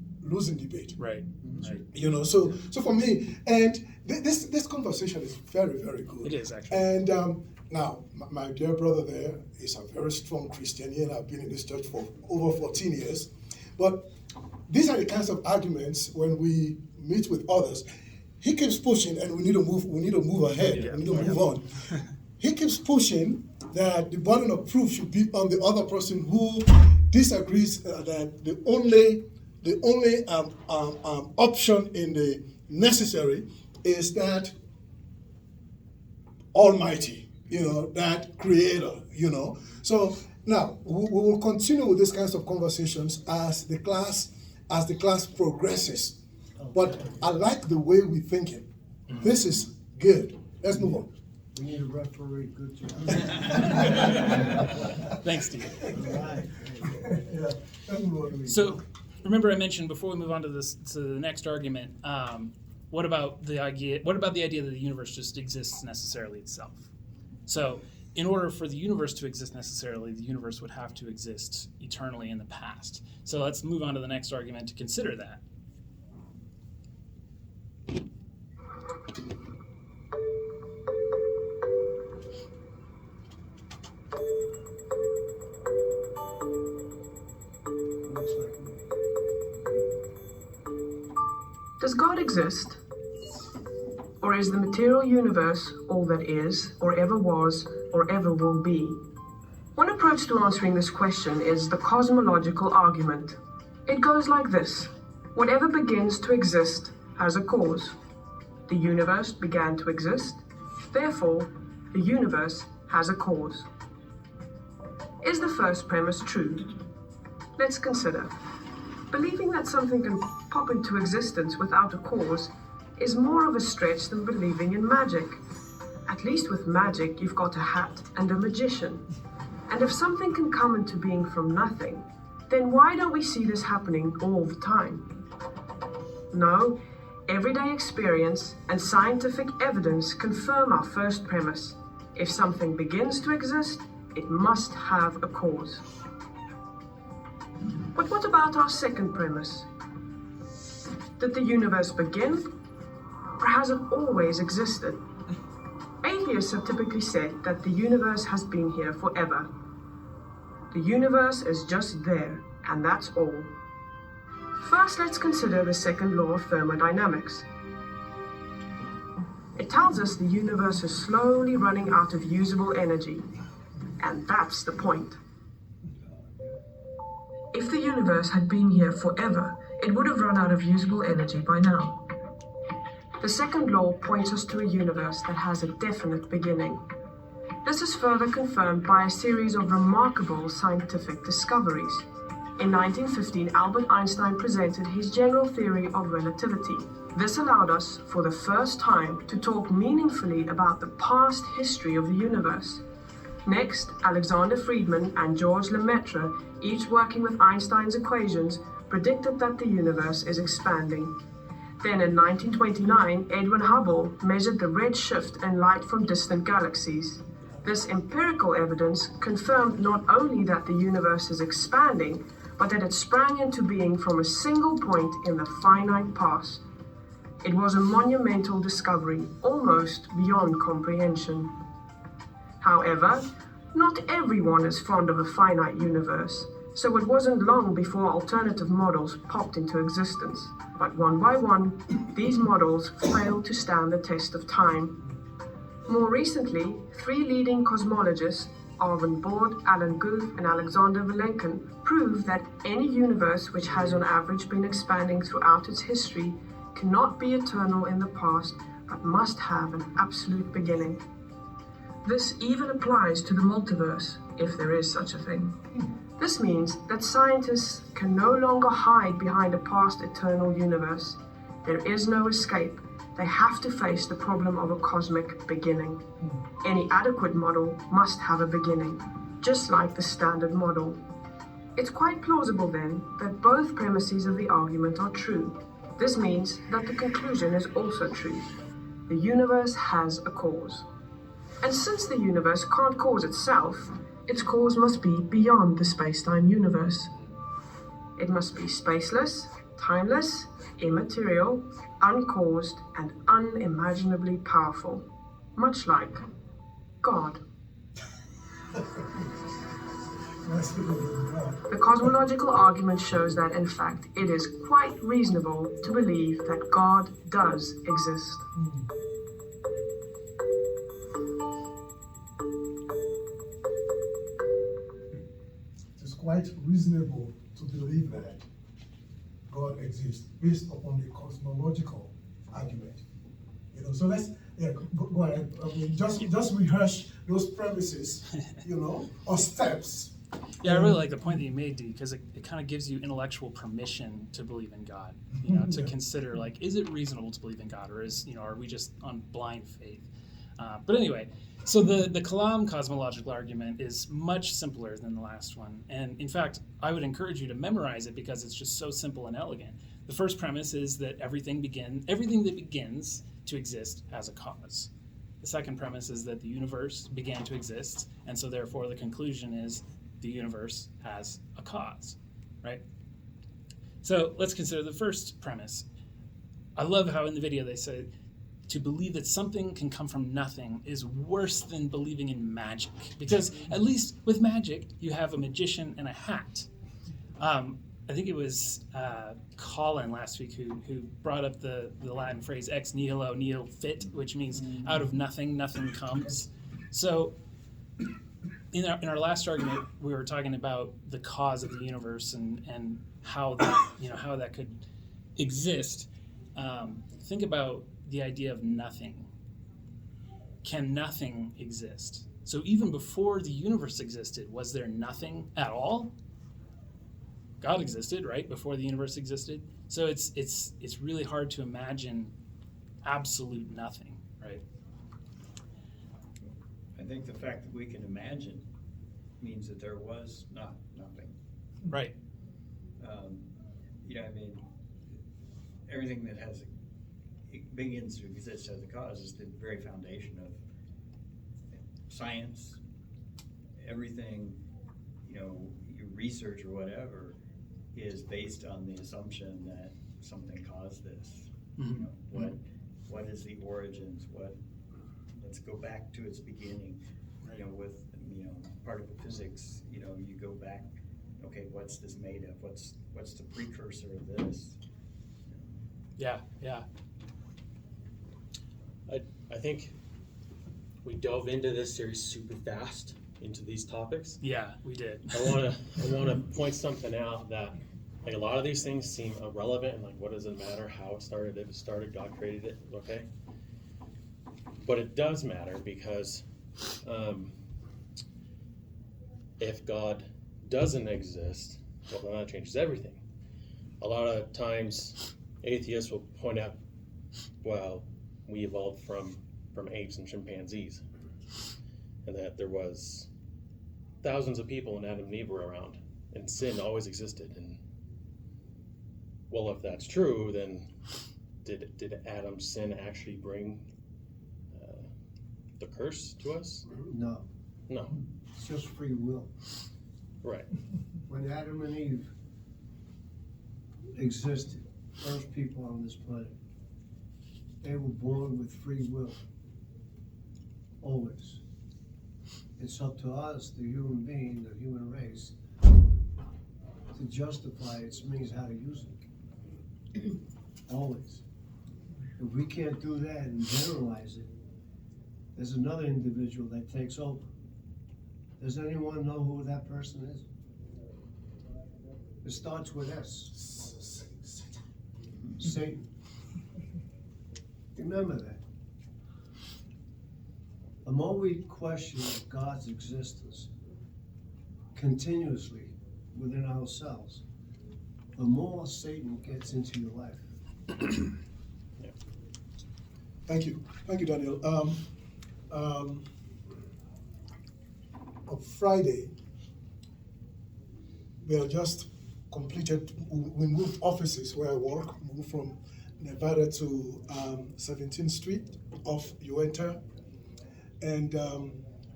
debate. Right. So for me, and this conversation is very, very good. It is, actually. And now, my dear brother there is a very strong Christian. He and I have been in this church for over 14 years. But these are the kinds of arguments when we meet with others. He keeps pushing, and we need to move ahead. Yeah. We need to move on. He keeps pushing that the burden of proof should be on the other person who disagrees that the only option in the necessary is that Almighty, that Creator, So now we will continue with these kinds of conversations as the class progresses. But I like the way we think it. This is good. Let's move on. We need a referee. Good job. Thanks, Steve. All right. Yeah. Let's move on. So, remember I mentioned before we move on to the next argument. What about the idea that the universe just exists necessarily itself? So, in order for the universe to exist necessarily, the universe would have to exist eternally in the past. So let's move on to the next argument to consider that. Does God exist? Or is the material universe all that is, or ever was, or ever will be? One approach to answering this question is the cosmological argument. It goes like this. Whatever begins to exist has a cause. The universe began to exist. Therefore, the universe has a cause. Is the first premise true? Let's consider. Believing that something can pop into existence without a cause is more of a stretch than believing in magic. At least with magic, you've got a hat and a magician. And if something can come into being from nothing, then why don't we see this happening all the time? No, everyday experience and scientific evidence confirm our first premise. If something begins to exist, it must have a cause. But what about our second premise? Did the universe begin, or has it always existed? Atheists have typically said that the universe has been here forever. The universe is just there, and that's all. First, let's consider the second law of thermodynamics. It tells us the universe is slowly running out of usable energy. And that's the point. If the universe had been here forever, it would have run out of usable energy by now. The second law points us to a universe that has a definite beginning. This is further confirmed by a series of remarkable scientific discoveries. In 1915, Albert Einstein presented his general theory of relativity. This allowed us, for the first time, to talk meaningfully about the past history of the universe. Next, Alexander Friedmann and George Lemaitre, each working with Einstein's equations, predicted that the universe is expanding. Then in 1929, Edwin Hubble measured the red shift in light from distant galaxies. This empirical evidence confirmed not only that the universe is expanding, but that it sprang into being from a single point in the finite past. It was a monumental discovery, almost beyond comprehension. However, not everyone is fond of a finite universe, so it wasn't long before alternative models popped into existence. But one by one, these models failed to stand the test of time. More recently, 3 leading cosmologists, Arvin Bord, Alan Guth, and Alexander Vilenkin, proved that any universe which has on average been expanding throughout its history cannot be eternal in the past, but must have an absolute beginning. This even applies to the multiverse, if there is such a thing. This means that scientists can no longer hide behind a past eternal universe. There is no escape. They have to face the problem of a cosmic beginning. Any adequate model must have a beginning, just like the standard model. It's quite plausible then that both premises of the argument are true. This means that the conclusion is also true. The universe has a cause. And since the universe can't cause itself, its cause must be beyond the space-time universe. It must be spaceless, timeless, immaterial, uncaused, and unimaginably powerful, much like God. The cosmological argument shows that, in fact, it is quite reasonable to believe that God does exist. It's quite reasonable to believe that God exists based upon the cosmological argument. So let's go ahead. I mean, just rehearse those premises, or steps. Yeah, I really like the point that you made, Dee, because it kind of gives you intellectual permission to believe in God. To consider, like, is it reasonable to believe in God, or are we just on blind faith? But anyway, so the Kalam Cosmological Argument is much simpler than the last one, and in fact, I would encourage you to memorize it because it's just so simple and elegant. The first premise is that everything that begins to exist has a cause. The second premise is that the universe began to exist, and so therefore the conclusion is the universe has a cause, right? So let's consider the first premise. I love how in the video they say to believe that something can come from nothing is worse than believing in magic, because at least with magic you have a magician and a hat. I think it was Colin last week who brought up the Latin phrase ex nihilo nihil fit, which means out of nothing, nothing comes. So in our last argument, we were talking about the cause of the universe and how that could exist. Think about the idea of nothing. Can nothing exist? So even before the universe existed, was there nothing at all? God existed, right, before the universe existed. So it's really hard to imagine absolute nothing, right? I think the fact that we can imagine means that there was not nothing. Right. Everything that begins to exist as a cause is the very foundation of science. Everything, your research or whatever is based on the assumption that something caused this. Mm-hmm. What is the origins? Let's go back to its beginning. Right. With particle physics, you go back. Okay, what's this made of? What's the precursor of this? Yeah. I think we dove into this series super fast into these topics. Yeah, we did. I wanna point something out that like a lot of these things seem irrelevant and like what does it matter how it started, if it started, God created it, okay? But it does matter because if God doesn't exist, well then that changes everything. A lot of times atheists will point out, well, we evolved from apes and chimpanzees, and that there was thousands of people when Adam and Eve were around, and sin always existed. And well, if that's true, then did Adam's sin actually bring the curse to us? No. No. It's just free will. Right. When Adam and Eve existed, first people on this planet, they were born with free will. Always. It's up to us, the human being, the human race, to justify its means how to use it. Always. If we can't do that and generalize it, there's another individual that takes over. Does anyone know who that person is? It starts with S. Satan. Remember that. The more we question God's existence continuously within ourselves, the more Satan gets into your life. Thank you, Daniel. On Friday, we have just completed. We moved offices where I work. We moved from Nevada to 17th Street off Uinta. And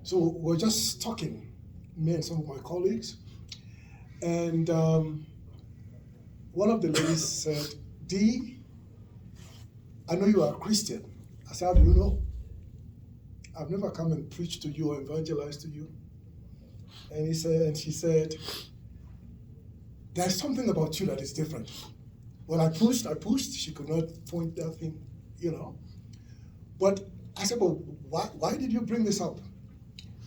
so we're just talking, me and some of my colleagues. And one of the ladies said, "D, I know you are a Christian." I said, "How do you know? I've never come and preached to you or evangelized to you." And she said, "There's something about you that is different." When I pushed, she could not point that thing, But I said, "Well, why did you bring this up?"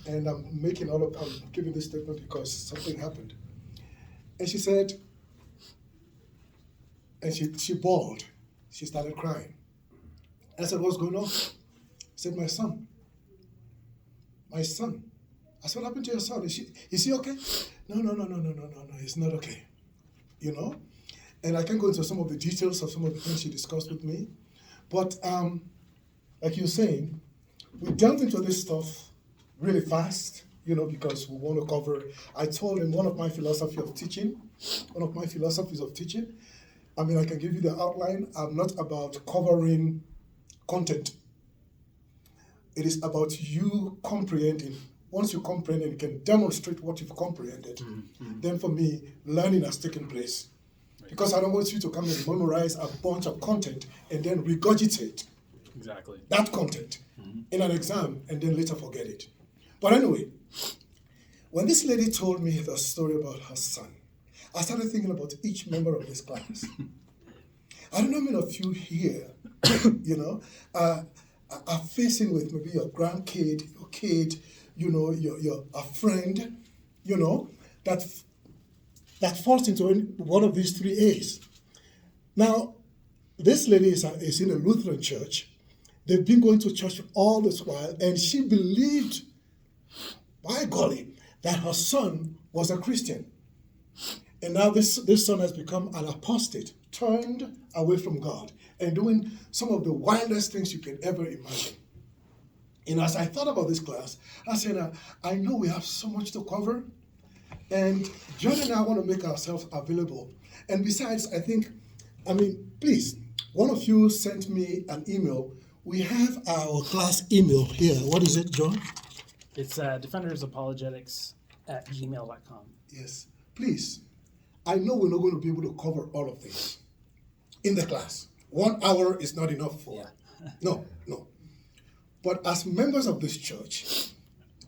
And I'm giving this statement because something happened. And she said, and she bawled. She started crying. I said, "What's going on?" She said, "My son. My son." I said, "What happened to your son? Is he okay?" No, he's not okay. And I can go into some of the details of some of the things she discussed with me. But like you're saying, we delved into this stuff really fast, because we want to cover. I told him one of my philosophies of teaching. I mean, I can give you the outline. I'm not about covering content. It is about you comprehending. Once you comprehend and you can demonstrate what you've comprehended, then for me, learning has taken place. Right. Because I don't want you to come and memorize a bunch of content and then regurgitate that content in an exam and then later forget it. But anyway, when this lady told me the story about her son, I started thinking about each member of this class. I don't know how many of you here, are facing with maybe your grandkid, your kid, your a friend, that falls into one of these 3 A's. Now, this lady is in a Lutheran church. They've been going to church all this while, and she believed, by golly, that her son was a Christian. And now this son has become an apostate, turned away from God, and doing some of the wildest things you can ever imagine. And as I thought about this class, I said, I know we have so much to cover, and John and I want to make ourselves available. And besides, please, one of you sent me an email. We have our class email here. What is it, John? It's defendersapologetics@gmail.com. Yes. Please, I know we're not going to be able to cover all of this in the class. 1 hour is not enough for. No. But as members of this church,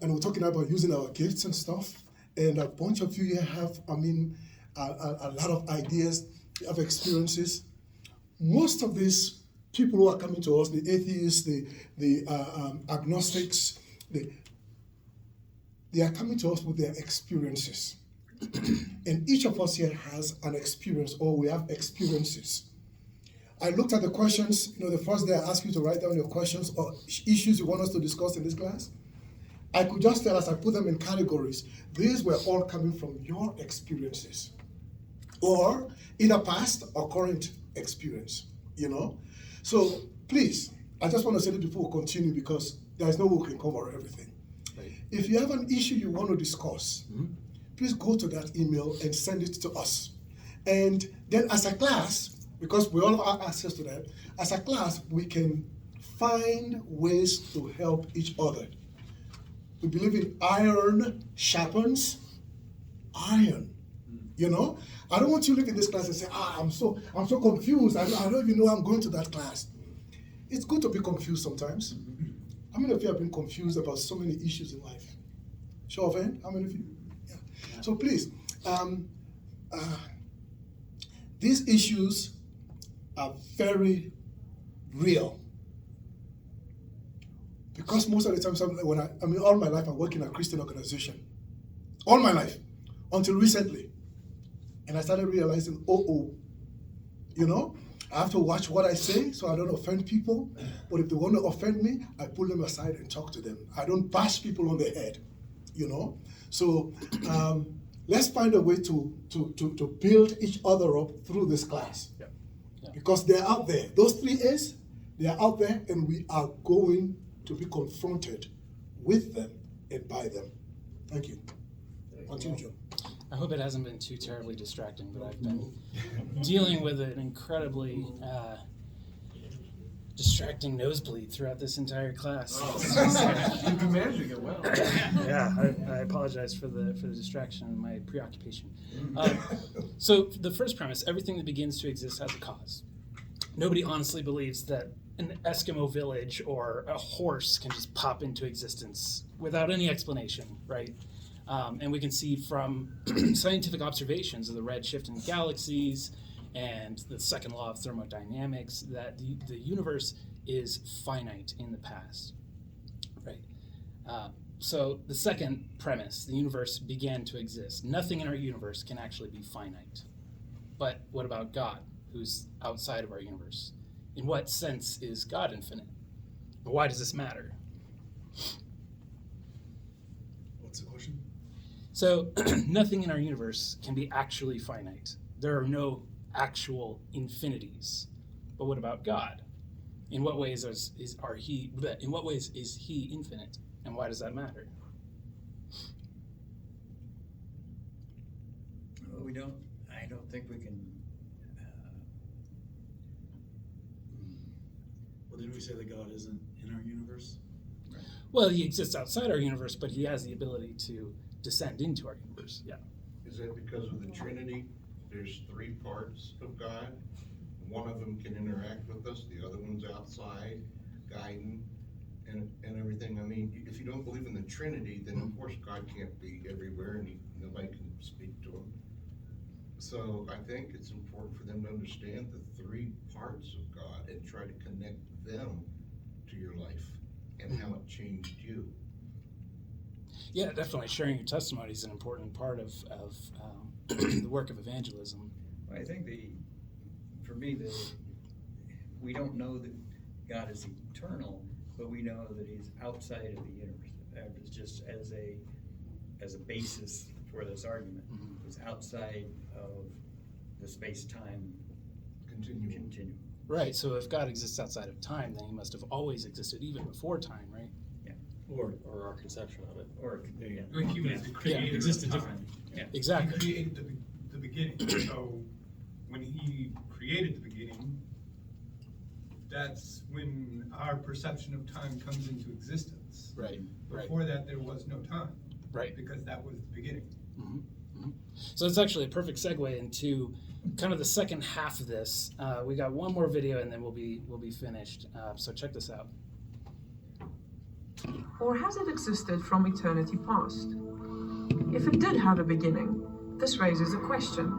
and we're talking about using our gifts and stuff, and a bunch of you here have, a lot of ideas, of experiences. Most of these people who are coming to us, the atheists, the agnostics, they are coming to us with their experiences. And each of us here has an experience, or we have experiences. I looked at the questions, the first day I asked you to write down your questions or issues you want us to discuss in this class. I could just tell as I put them in categories, these were all coming from your experiences, or either past or current experience, So please, I just want to say this before we continue, because there is no way we can cover everything. Right. If you have an issue you want to discuss, please go to that email and send it to us. And then as a class, because we all have access to that, as a class, we can find ways to help each other. We believe in iron sharpens iron. I don't want you to look at this class and say, I'm so confused. I don't even know I'm going to that class. It's good to be confused sometimes. How many of you have been confused about so many issues in life? Show of hand, how many of you? Yeah. So please, these issues are very real. Because most of the time, all my life I work in a Christian organization. All my life. Until recently. And I started realizing, I have to watch what I say so I don't offend people. But if they want to offend me, I pull them aside and talk to them. I don't bash people on the head, So let's find a way to build each other up through this class. Yeah. Yeah. Because they're out there. Those 3 A's, they're out there, and we are going to be confronted with them and by them. Thank you. Continue, Joe. I hope it hasn't been too terribly distracting, but I've been dealing with an incredibly distracting nosebleed throughout this entire class. You've been managing it well. Yeah, I apologize for the distraction and my preoccupation. So the first premise, everything that begins to exist has a cause. Nobody honestly believes that an Eskimo village or a horse can just pop into existence without any explanation, right? And we can see from scientific observations of the redshift in galaxies and the second law of thermodynamics that the universe is finite in the past, right? So the second premise, the universe began to exist. Nothing in our universe can actually be finite. But what about God, who's outside of our universe? In what sense is God infinite? Why does this matter? What's the question? So nothing in our universe can be actually finite. There are no actual infinities. But what about God? In what ways is he infinite, and why does that matter? Well, I don't think we can. Well, didn't we say that God isn't in our universe? Right. Well, he exists outside our universe, but he has the ability to descend into our universe. Yeah. Is that because of the Trinity? There's 3 parts of God. One of them can interact with us. The other one's outside, guiding, and everything. I mean, if you don't believe in the Trinity, then of course God can't be everywhere, and nobody can speak to him. So I think it's important for them to understand the 3 parts of God and try to connect them to your life and how it changed you. Yeah, definitely. Sharing your testimony is an important part of the work of evangelism. Well, I think for me, we don't know that God is eternal, but we know that he's outside of the universe. Just as a basis for this argument, he's outside of the space-time continuum. Right, so if God exists outside of time, then he must have always existed even before time, right? Yeah. Or our conception of it. Or He was the creator. Yeah, existed differently. Yeah. Exactly. He created the beginning. So when he created the beginning, that's when our perception of time comes into existence. Right. Before that, there was no time. Right. Because that was the beginning. Mm-hmm. Mm-hmm. So it's actually a perfect segue into kind of the second half of this. We got one more video and then we'll be finished. So check this out. Or has it existed from eternity past? If it did have a beginning, this raises a question.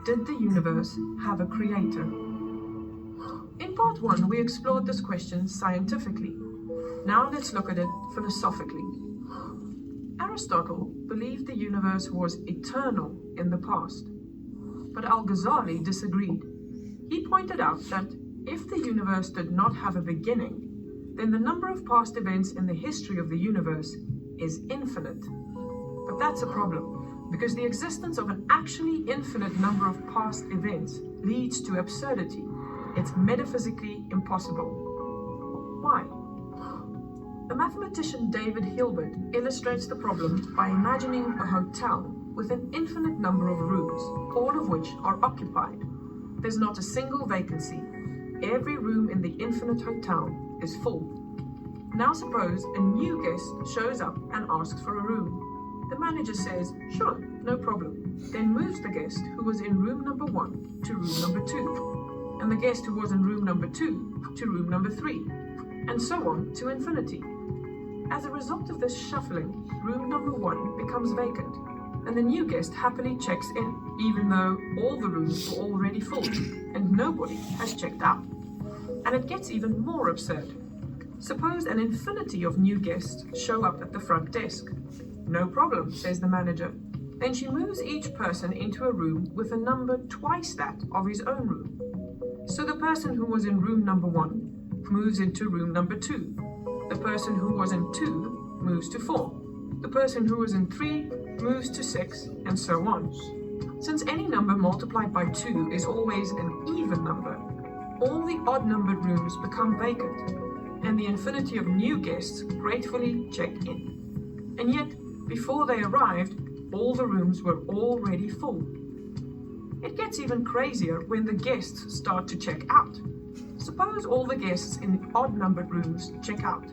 Did the universe have a creator? In part 1, we explored this question scientifically. Now let's look at it philosophically. Aristotle believed the universe was eternal in the past, but Al-Ghazali disagreed. He pointed out that if the universe did not have a beginning, then the number of past events in the history of the universe is infinite. But that's a problem, because the existence of an actually infinite number of past events leads to absurdity. It's metaphysically impossible. Why? The mathematician David Hilbert illustrates the problem by imagining a hotel with an infinite number of rooms, all of which are occupied. There's not a single vacancy. Every room in the infinite hotel is full. Now suppose a new guest shows up and asks for a room. The manager says, sure, no problem, then moves the guest who was in room number 1 to room number 2, and the guest who was in room number 2 to room number 3, and so on to infinity. As a result of this shuffling, room number 1 becomes vacant, and the new guest happily checks in, even though all the rooms were already full, and nobody has checked out. And it gets even more absurd. Suppose an infinity of new guests show up at the front desk. No problem, says the manager. Then she moves each person into a room with a number twice that of his own room. So the person who was in room number 1 moves into room number 2. The person who was in 2 moves to 4. The person who was in 3 moves to 6, and so on. Since any number multiplied by 2 is always an even number, all the odd-numbered rooms become vacant, and the infinity of new guests gratefully check in. And yet, before they arrived, all the rooms were already full. It gets even crazier when the guests start to check out. Suppose all the guests in the odd-numbered rooms check out.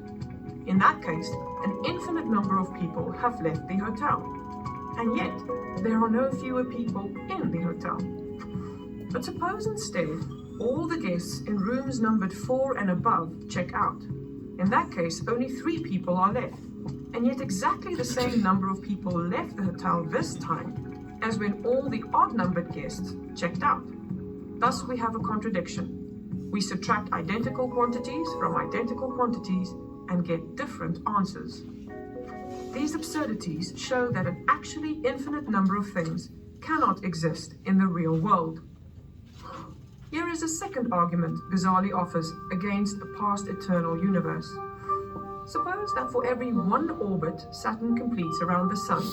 In that case, an infinite number of people have left the hotel. And yet, there are no fewer people in the hotel. But suppose instead, all the guests in rooms numbered 4 and above check out. In that case, only 3 people are left, and yet exactly the same number of people left the hotel this time as when all the odd-numbered guests checked out. Thus, we have a contradiction. We subtract identical quantities from identical quantities and get different answers. These absurdities show that an actually infinite number of things cannot exist in the real world. Here is a second argument Ghazali offers against a past eternal universe. Suppose that for every 1 orbit Saturn completes around the Sun,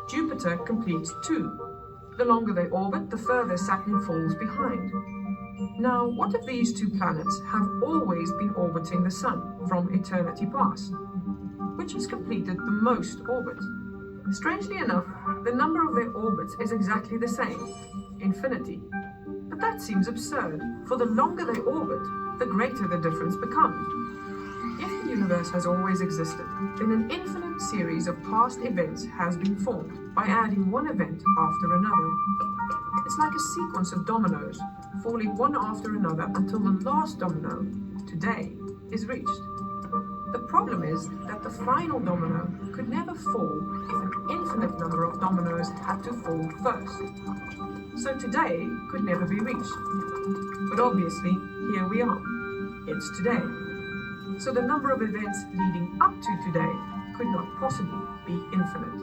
Jupiter completes 2. The longer they orbit, the further Saturn falls behind. Now, what if these 2 planets have always been orbiting the Sun from eternity past? Which has completed the most orbit? Strangely enough, the number of their orbits is exactly the same, infinity. But that seems absurd, for the longer they orbit, the greater the difference becomes. If the universe has always existed, then an infinite series of past events has been formed by adding one event after another. It's like a sequence of dominoes, falling one after another until the last domino, today, is reached. The problem is that the final domino could never fall if an infinite number of dominoes had to fall first. So today could never be reached. But obviously, here we are. It's today. So the number of events leading up to today could not possibly be infinite.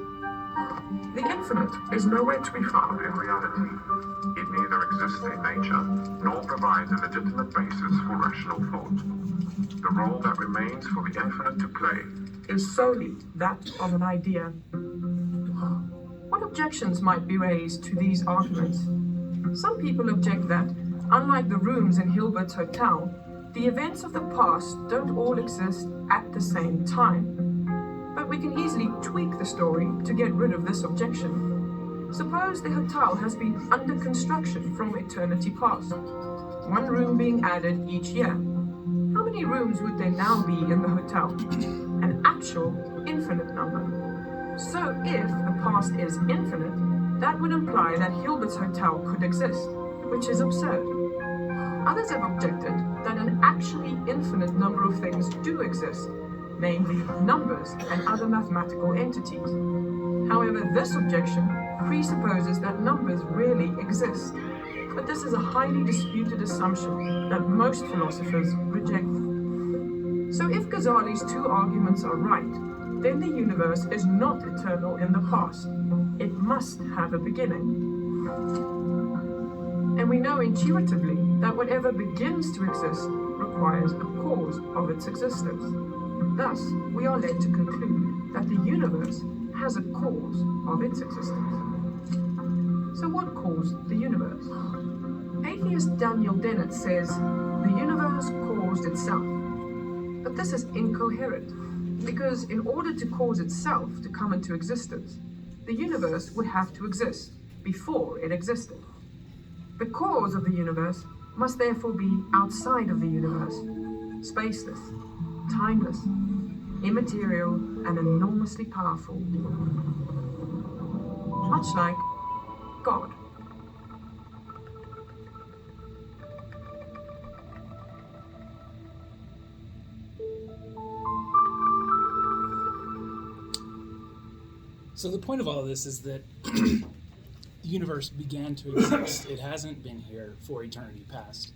The infinite is nowhere to be found in reality. It neither exists in nature, nor provides a legitimate basis for rational thought. The role that remains for the infinite to play is solely that of an idea. What objections might be raised to these arguments? Some people object that, unlike the rooms in Hilbert's hotel, the events of the past don't all exist at the same time. But we can easily tweak the story to get rid of this objection. Suppose the hotel has been under construction from eternity past, 1 room being added each year. How many rooms would there now be in the hotel? An actual infinite number. So if the past is infinite, that would imply that Hilbert's hotel could exist, which is absurd. Others have objected that an actually infinite number of things do exist, namely numbers and other mathematical entities. However, this objection presupposes that numbers really exist. but this is a highly disputed assumption that most philosophers reject. So if Ghazali's two arguments are right, then the universe is not eternal in the past. It must have a beginning. And we know intuitively that whatever begins to exist requires a cause of its existence. Thus, we are led to conclude that the universe has a cause of its existence. So what caused the universe? Atheist Daniel Dennett says, the universe caused itself. But this is incoherent, because in order to cause itself to come into existence, the universe would have to exist before it existed. The cause of the universe must therefore be outside of the universe, spaceless, timeless, immaterial, and enormously powerful. Much like God. So the point of all of this is that the universe began to exist. It hasn't been here for eternity past.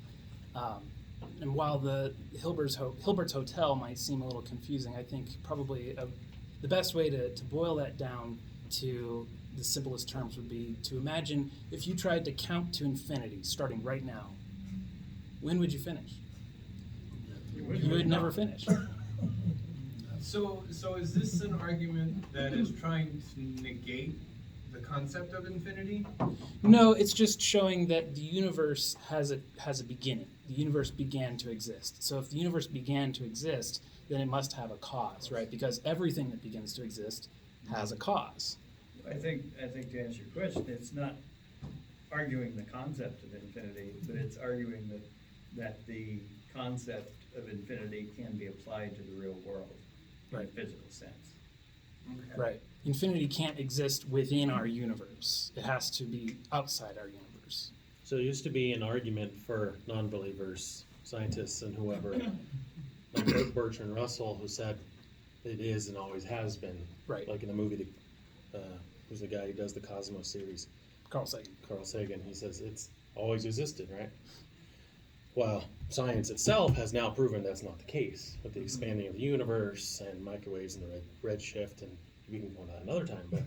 And while the Hilbert's Hotel might seem a little confusing, I think probably the best way to boil that down to the simplest terms would be to imagine if you tried to count to infinity, starting right now, when would you finish? You would never finish. So is this an argument that is trying to negate the concept of infinity? No, it's just showing that the universe has a beginning. The universe began to exist. So if the universe began to exist, then it must have a cause, right? Because everything that begins to exist has a cause. I think to answer your question, it's not arguing the concept of infinity, but it's arguing that the concept of infinity can be applied to the real world in a physical sense. Okay. Right. Infinity can't exist within our universe. It has to be outside our universe. So it used to be an argument for non-believers, scientists and whoever, like Bertrand Russell, who said it is and always has been. Right. Like in the movie, who's the guy who does the Cosmos series? Carl Sagan. Carl Sagan. He says it's always existed, right? Well, science itself has now proven that's not the case with the expanding of the universe and microwaves and the redshift, and we can go on that another time, but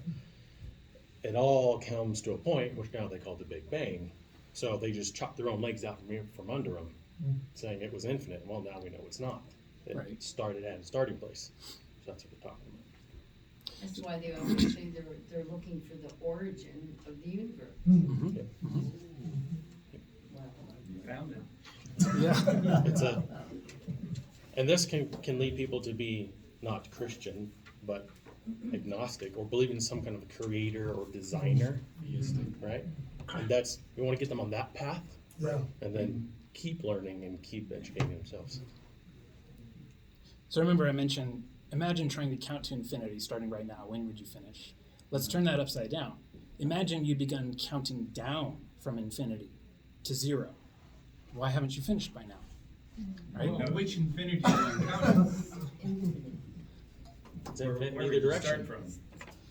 it all comes to a point which now they call the Big Bang. So they just chopped their own legs out from under them, saying it was infinite. Well, now we know it's not. It started at a starting place. So that's what we're talking about. That's why they always say they're looking for the origin of the universe. Mm-hmm. Yep. Wow. You found it. Yeah. It's and this can lead people to be not Christian, but agnostic, or believe in some kind of a creator or designer, right? And that's, we want to get them on that path, and then keep learning and keep educating themselves. So remember I mentioned, imagine trying to count to infinity starting right now. When would you finish? Let's turn that upside down. Imagine you'd begun counting down from infinity to zero. Why haven't you finished by now? Right? Well, which infinity are you counting? It's infinite in either direction. Start from.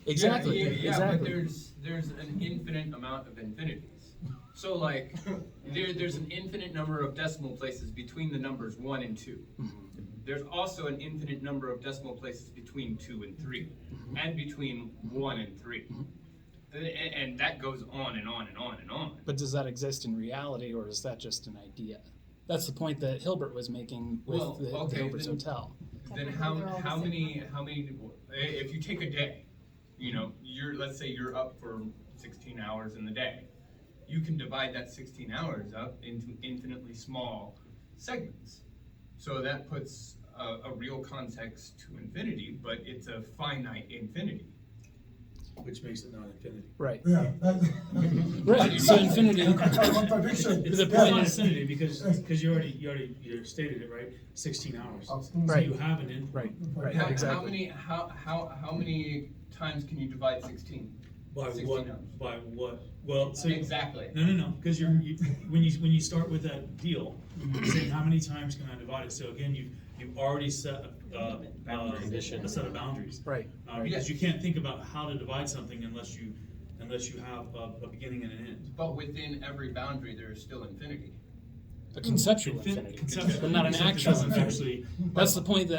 Exactly. Yeah, exactly. but there's an infinite amount of infinities. So like there's an infinite number of decimal places between the numbers 1 and 2. There's also an infinite number of decimal places between 2 and 3, and between 1 and 3. And that goes on and on and on and on. But does that exist in reality, or is that just an idea? That's the point that Hilbert was making with the Hilbert's Hotel. Then how many? If you take a day, let's say you're up for 16 hours in the day, you can divide that 16 hours up into infinitely small segments. So that puts a real context to infinity, but it's a finite infinity. Which makes it not infinity. Right. Yeah. Right. So infinity. Contradiction. The point is infinity because you already stated it, right? 16 hours. So Right. you have an infinite. Right. Right. How Exactly. how many times can you divide 16? By 16 what? hours. By what? Well, so Exactly. No. Because when you start with that deal, saying how many times can I divide it? So again, you've already set a set of boundaries. Right. Because you can't think about how to divide something unless you unless you have a beginning and an end. But within every boundary, there is still infinity. A conceptual infinity, but not an actual infinity. That's the point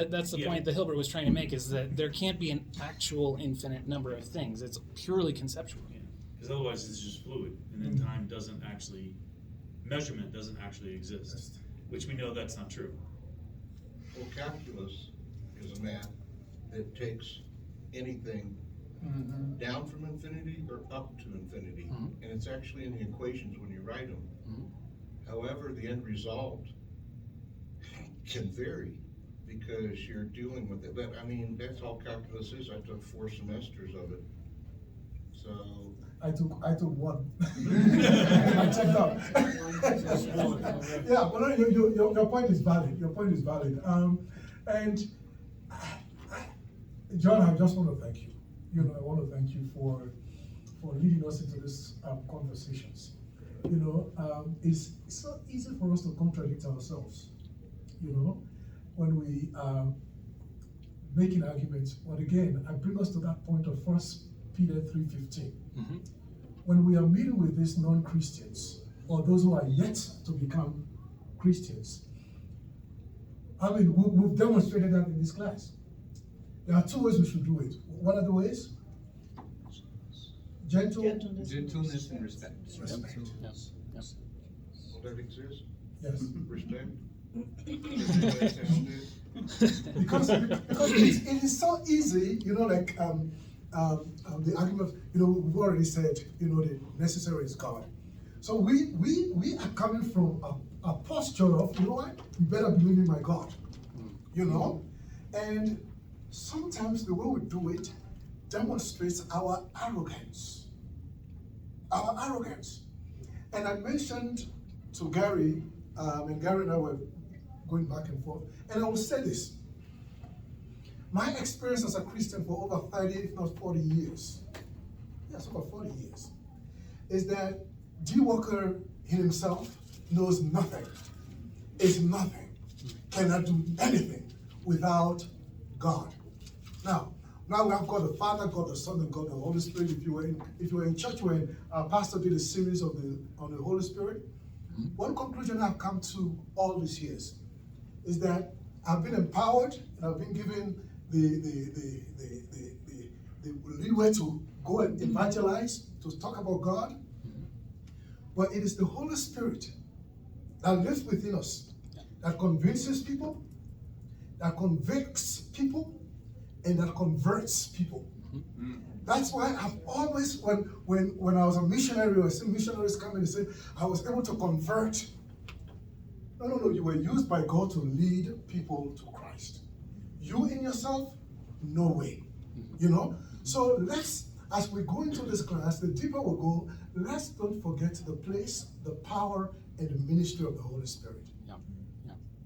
point that Hilbert was trying to make, is that there can't be an actual infinite number of things. It's purely conceptual. Because otherwise it's just fluid, and then time doesn't actually, measurement doesn't actually exist, which we know that's not true. Well, calculus is a math that takes anything down from infinity or up to infinity, and it's actually in the equations when you write them. However, the end result can vary because you're dealing with it. But I mean, that's all calculus is. I took 4 semesters of it. So I took 1. I checked out. Yeah, but your point is valid. Your point is valid. And John, I just want to thank you. I want to thank you for leading us into these conversations. It's so easy for us to contradict ourselves. When we making arguments. But again, I bring us to that point of 1 Peter 3:15. When we are meeting with these non-Christians, or those who are yet to become Christians, we've demonstrated that in this class. There are 2 ways we should do it. What are the ways? Gentleness and respect. Respect. Yes. Will that exist? Yes. Respect. because it is so easy, like the argument, we've already said, the necessary is God. So we are coming from a posture of, what? You better believe in my God. And sometimes the way we do it demonstrates our arrogance. Our arrogance. And I mentioned to Gary, and Gary and I were going back and forth, and I will say this. My experience as a Christian for over 30, if not 40 years, yes, over 40 years, is that D. Walker in himself knows nothing, is nothing, cannot do anything without God. Now we have God the Father, God the Son, and God the Holy Spirit. If you were in church when our pastor did a series on the Holy Spirit, one conclusion I've come to all these years is that I've been empowered and I've been given the leeway to go and evangelize, to talk about God. But it is the Holy Spirit that lives within us, that convinces people, that convicts people, and that converts people. That's why I've always, when I was a missionary, or I see missionaries come and say, I was able to convert. No, you were used by God to lead people to Christ. You in yourself, no way. So let's, as we go into this class, the deeper we go, let's don't forget the place, the power, and the ministry of the Holy Spirit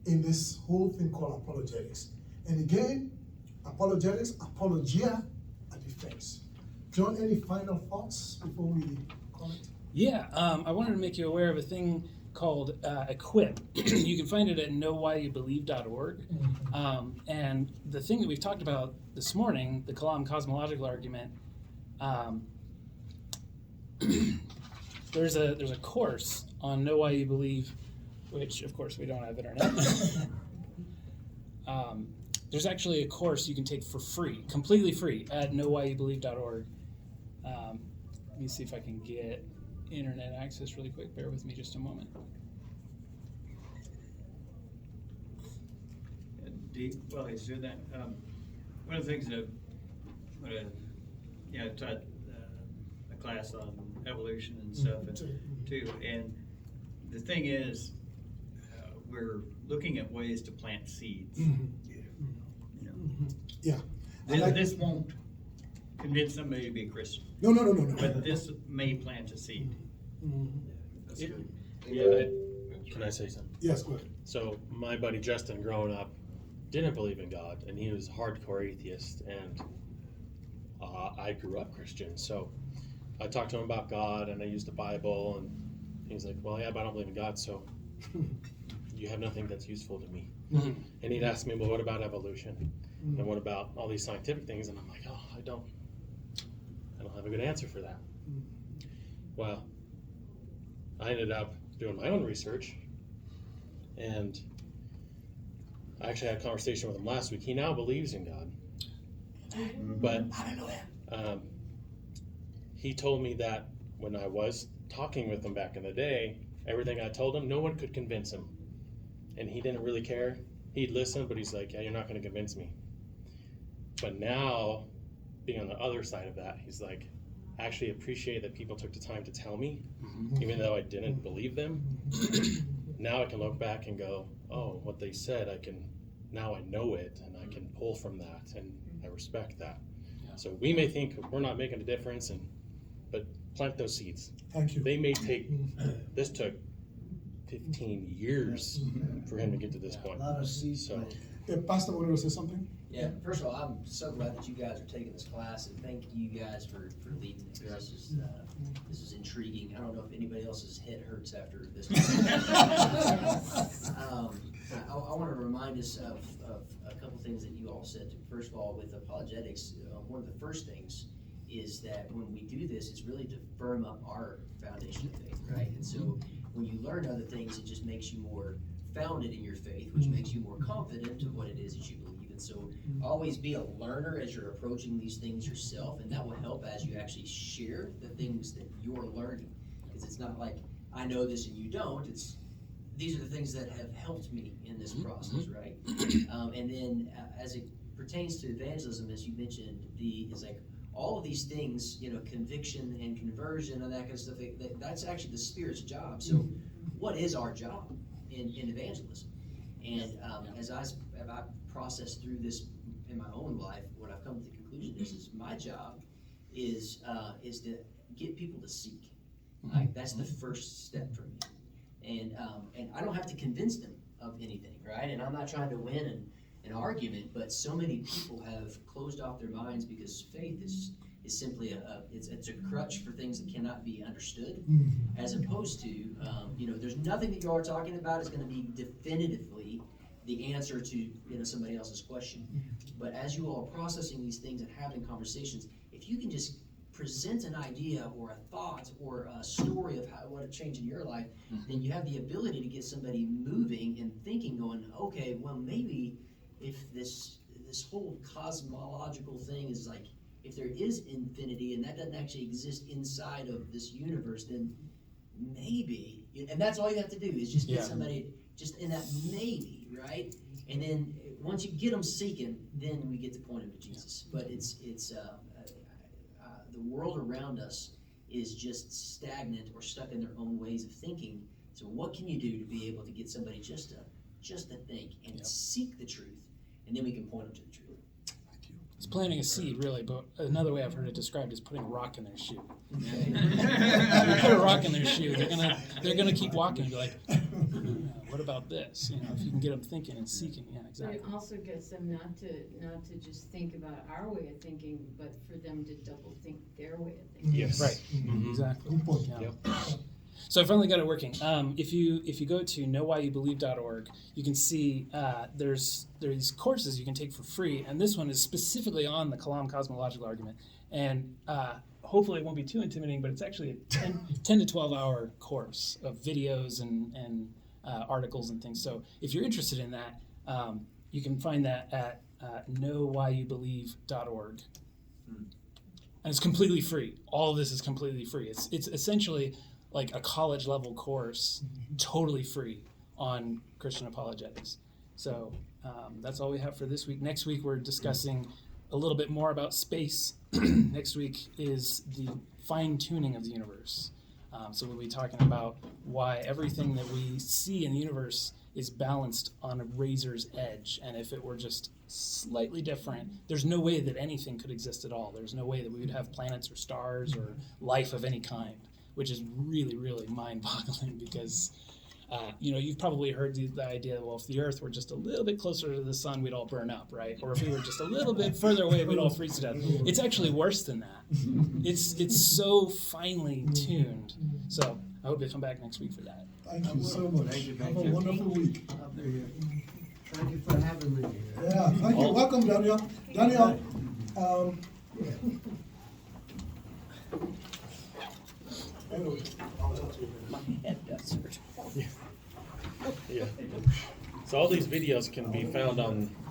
in this whole thing called apologetics. And again, apologetics, apologia, a defense. John, any final thoughts before we call it? Yeah, I wanted to make you aware of a thing called Equip. You can find it at knowwhyyoubelieve.org. And the thing that we've talked about this morning, the Kalam Cosmological Argument, there's a course on Know Why You Believe, which of course we don't have internet. There's actually a course you can take for free, completely free, at knowwhyyoubelieve.org. Let me see if I can get internet access really quick. Bear with me just a moment. Well, he's doing that. One of the things that I taught a class on evolution and stuff too, and the thing is, we're looking at ways to plant seeds. Yeah. This won't convince somebody to be a Christian. No. But this may plant a seed. That's good. Yeah. Can I say something? Yes, go ahead. So my buddy Justin, growing up, didn't believe in God, and he was a hardcore atheist, and I grew up Christian. So I talked to him about God, and I used the Bible, and he's like, well, yeah, but I don't believe in God, so you have nothing that's useful to me. And he'd ask me, well, what about evolution? And what about all these scientific things? And I'm like, oh, I don't have a good answer for that. Well, I ended up doing my own research, and I actually had a conversation with him last week. He now believes in God, but he told me that when I was talking with him back in the day, everything I told him, no one could convince him, and he didn't really care. He'd listen, but he's like, yeah, you're not going to convince me. But now, being on the other side of that, he's like, I actually appreciate that people took the time to tell me, even though I didn't believe them. Now I can look back and go, oh, what they said, now I know it, and I can pull from that, and I respect that. Yeah. So we may think we're not making a difference, but plant those seeds. Thank you. They may take, this took 15 years for him to get to this point. A lot of seeds. So, Pastor wanted to say something? Yeah, first of all, I'm so glad that you guys are taking this class, and thank you guys for leading this. This is intriguing. I don't know if anybody else's head hurts after this. I want to remind us of a couple things that you all said. First of all, with apologetics, one of the first things is that when we do this, it's really to firm up our foundation of faith, right? And so when you learn other things, it just makes you more founded in your faith, which makes you more confident of what it is that you believe. And so always be a learner as you're approaching these things yourself, and that will help as you actually share the things that you're learning. Because it's not like, I know this and you don't. These are the things that have helped me in this process, right? And then as it pertains to evangelism, as you mentioned, is like all of these things, conviction and conversion and that kind of stuff, that's actually the Spirit's job. So what is our job in evangelism? And as I process through this in my own life, what I've come to the conclusion is my job is to get people to seek. Like, that's the first step for me. And I don't have to convince them of anything, right? And I'm not trying to win an argument, but so many people have closed off their minds because faith is simply it's a crutch for things that cannot be understood, as opposed to there's nothing that you are talking about is going to be definitively the answer to somebody else's question. But as you all are processing these things and having conversations, if you can just present an idea or a thought or a story of what a change in your life, then you have the ability to get somebody moving and thinking, going, okay, well, maybe if this whole cosmological thing is like, if there is infinity and that doesn't actually exist inside of this universe, then maybe, and that's all you have to do is just get somebody just in that maybe, right? And then once you get them seeking, then we get to point them to Jesus. But it's the world around us is just stagnant or stuck in their own ways of thinking. So what can you do to be able to get somebody just to think and seek the truth, and then we can point them to the truth. It's planting a seed, really, but another way I've heard it described is putting a rock in their shoe. You put a rock in their shoe, they're gonna keep walking and be like, what about this? If you can get them thinking and seeking, exactly. But it also gets them not to just think about our way of thinking, but for them to double think their way of thinking. Yes. Right. Exactly. Yeah. So I finally got it working. If you go to knowwhyyoubelieve.org, you can see there's courses you can take for free, and this one is specifically on the Kalam Cosmological Argument. And hopefully it won't be too intimidating, but it's actually a 10 to 12 hour course of videos and articles and things. So if you're interested in that, you can find that at knowwhyyoubelieve.org. And it's completely free. All of this is completely free. It's essentially like a college level course, totally free on Christian apologetics. So that's all we have for this week. Next week we're discussing a little bit more about space. Next week is the fine tuning of the universe. So we'll be talking about why everything that we see in the universe is balanced on a razor's edge. And if it were just slightly different, there's no way that anything could exist at all. There's no way that we would have planets or stars or life of any kind, which is really, really mind-boggling because, you've probably heard the idea, well, if the Earth were just a little bit closer to the sun, we'd all burn up, right? Or if we were just a little bit further away, we'd all freeze to death. It's actually worse than that. It's so finely tuned. So I hope you come back next week for that. Thank you so much. Have a wonderful week. Thank you for having me. Yeah, thank you. Welcome, Daniel. Daniel, So all these videos can be found on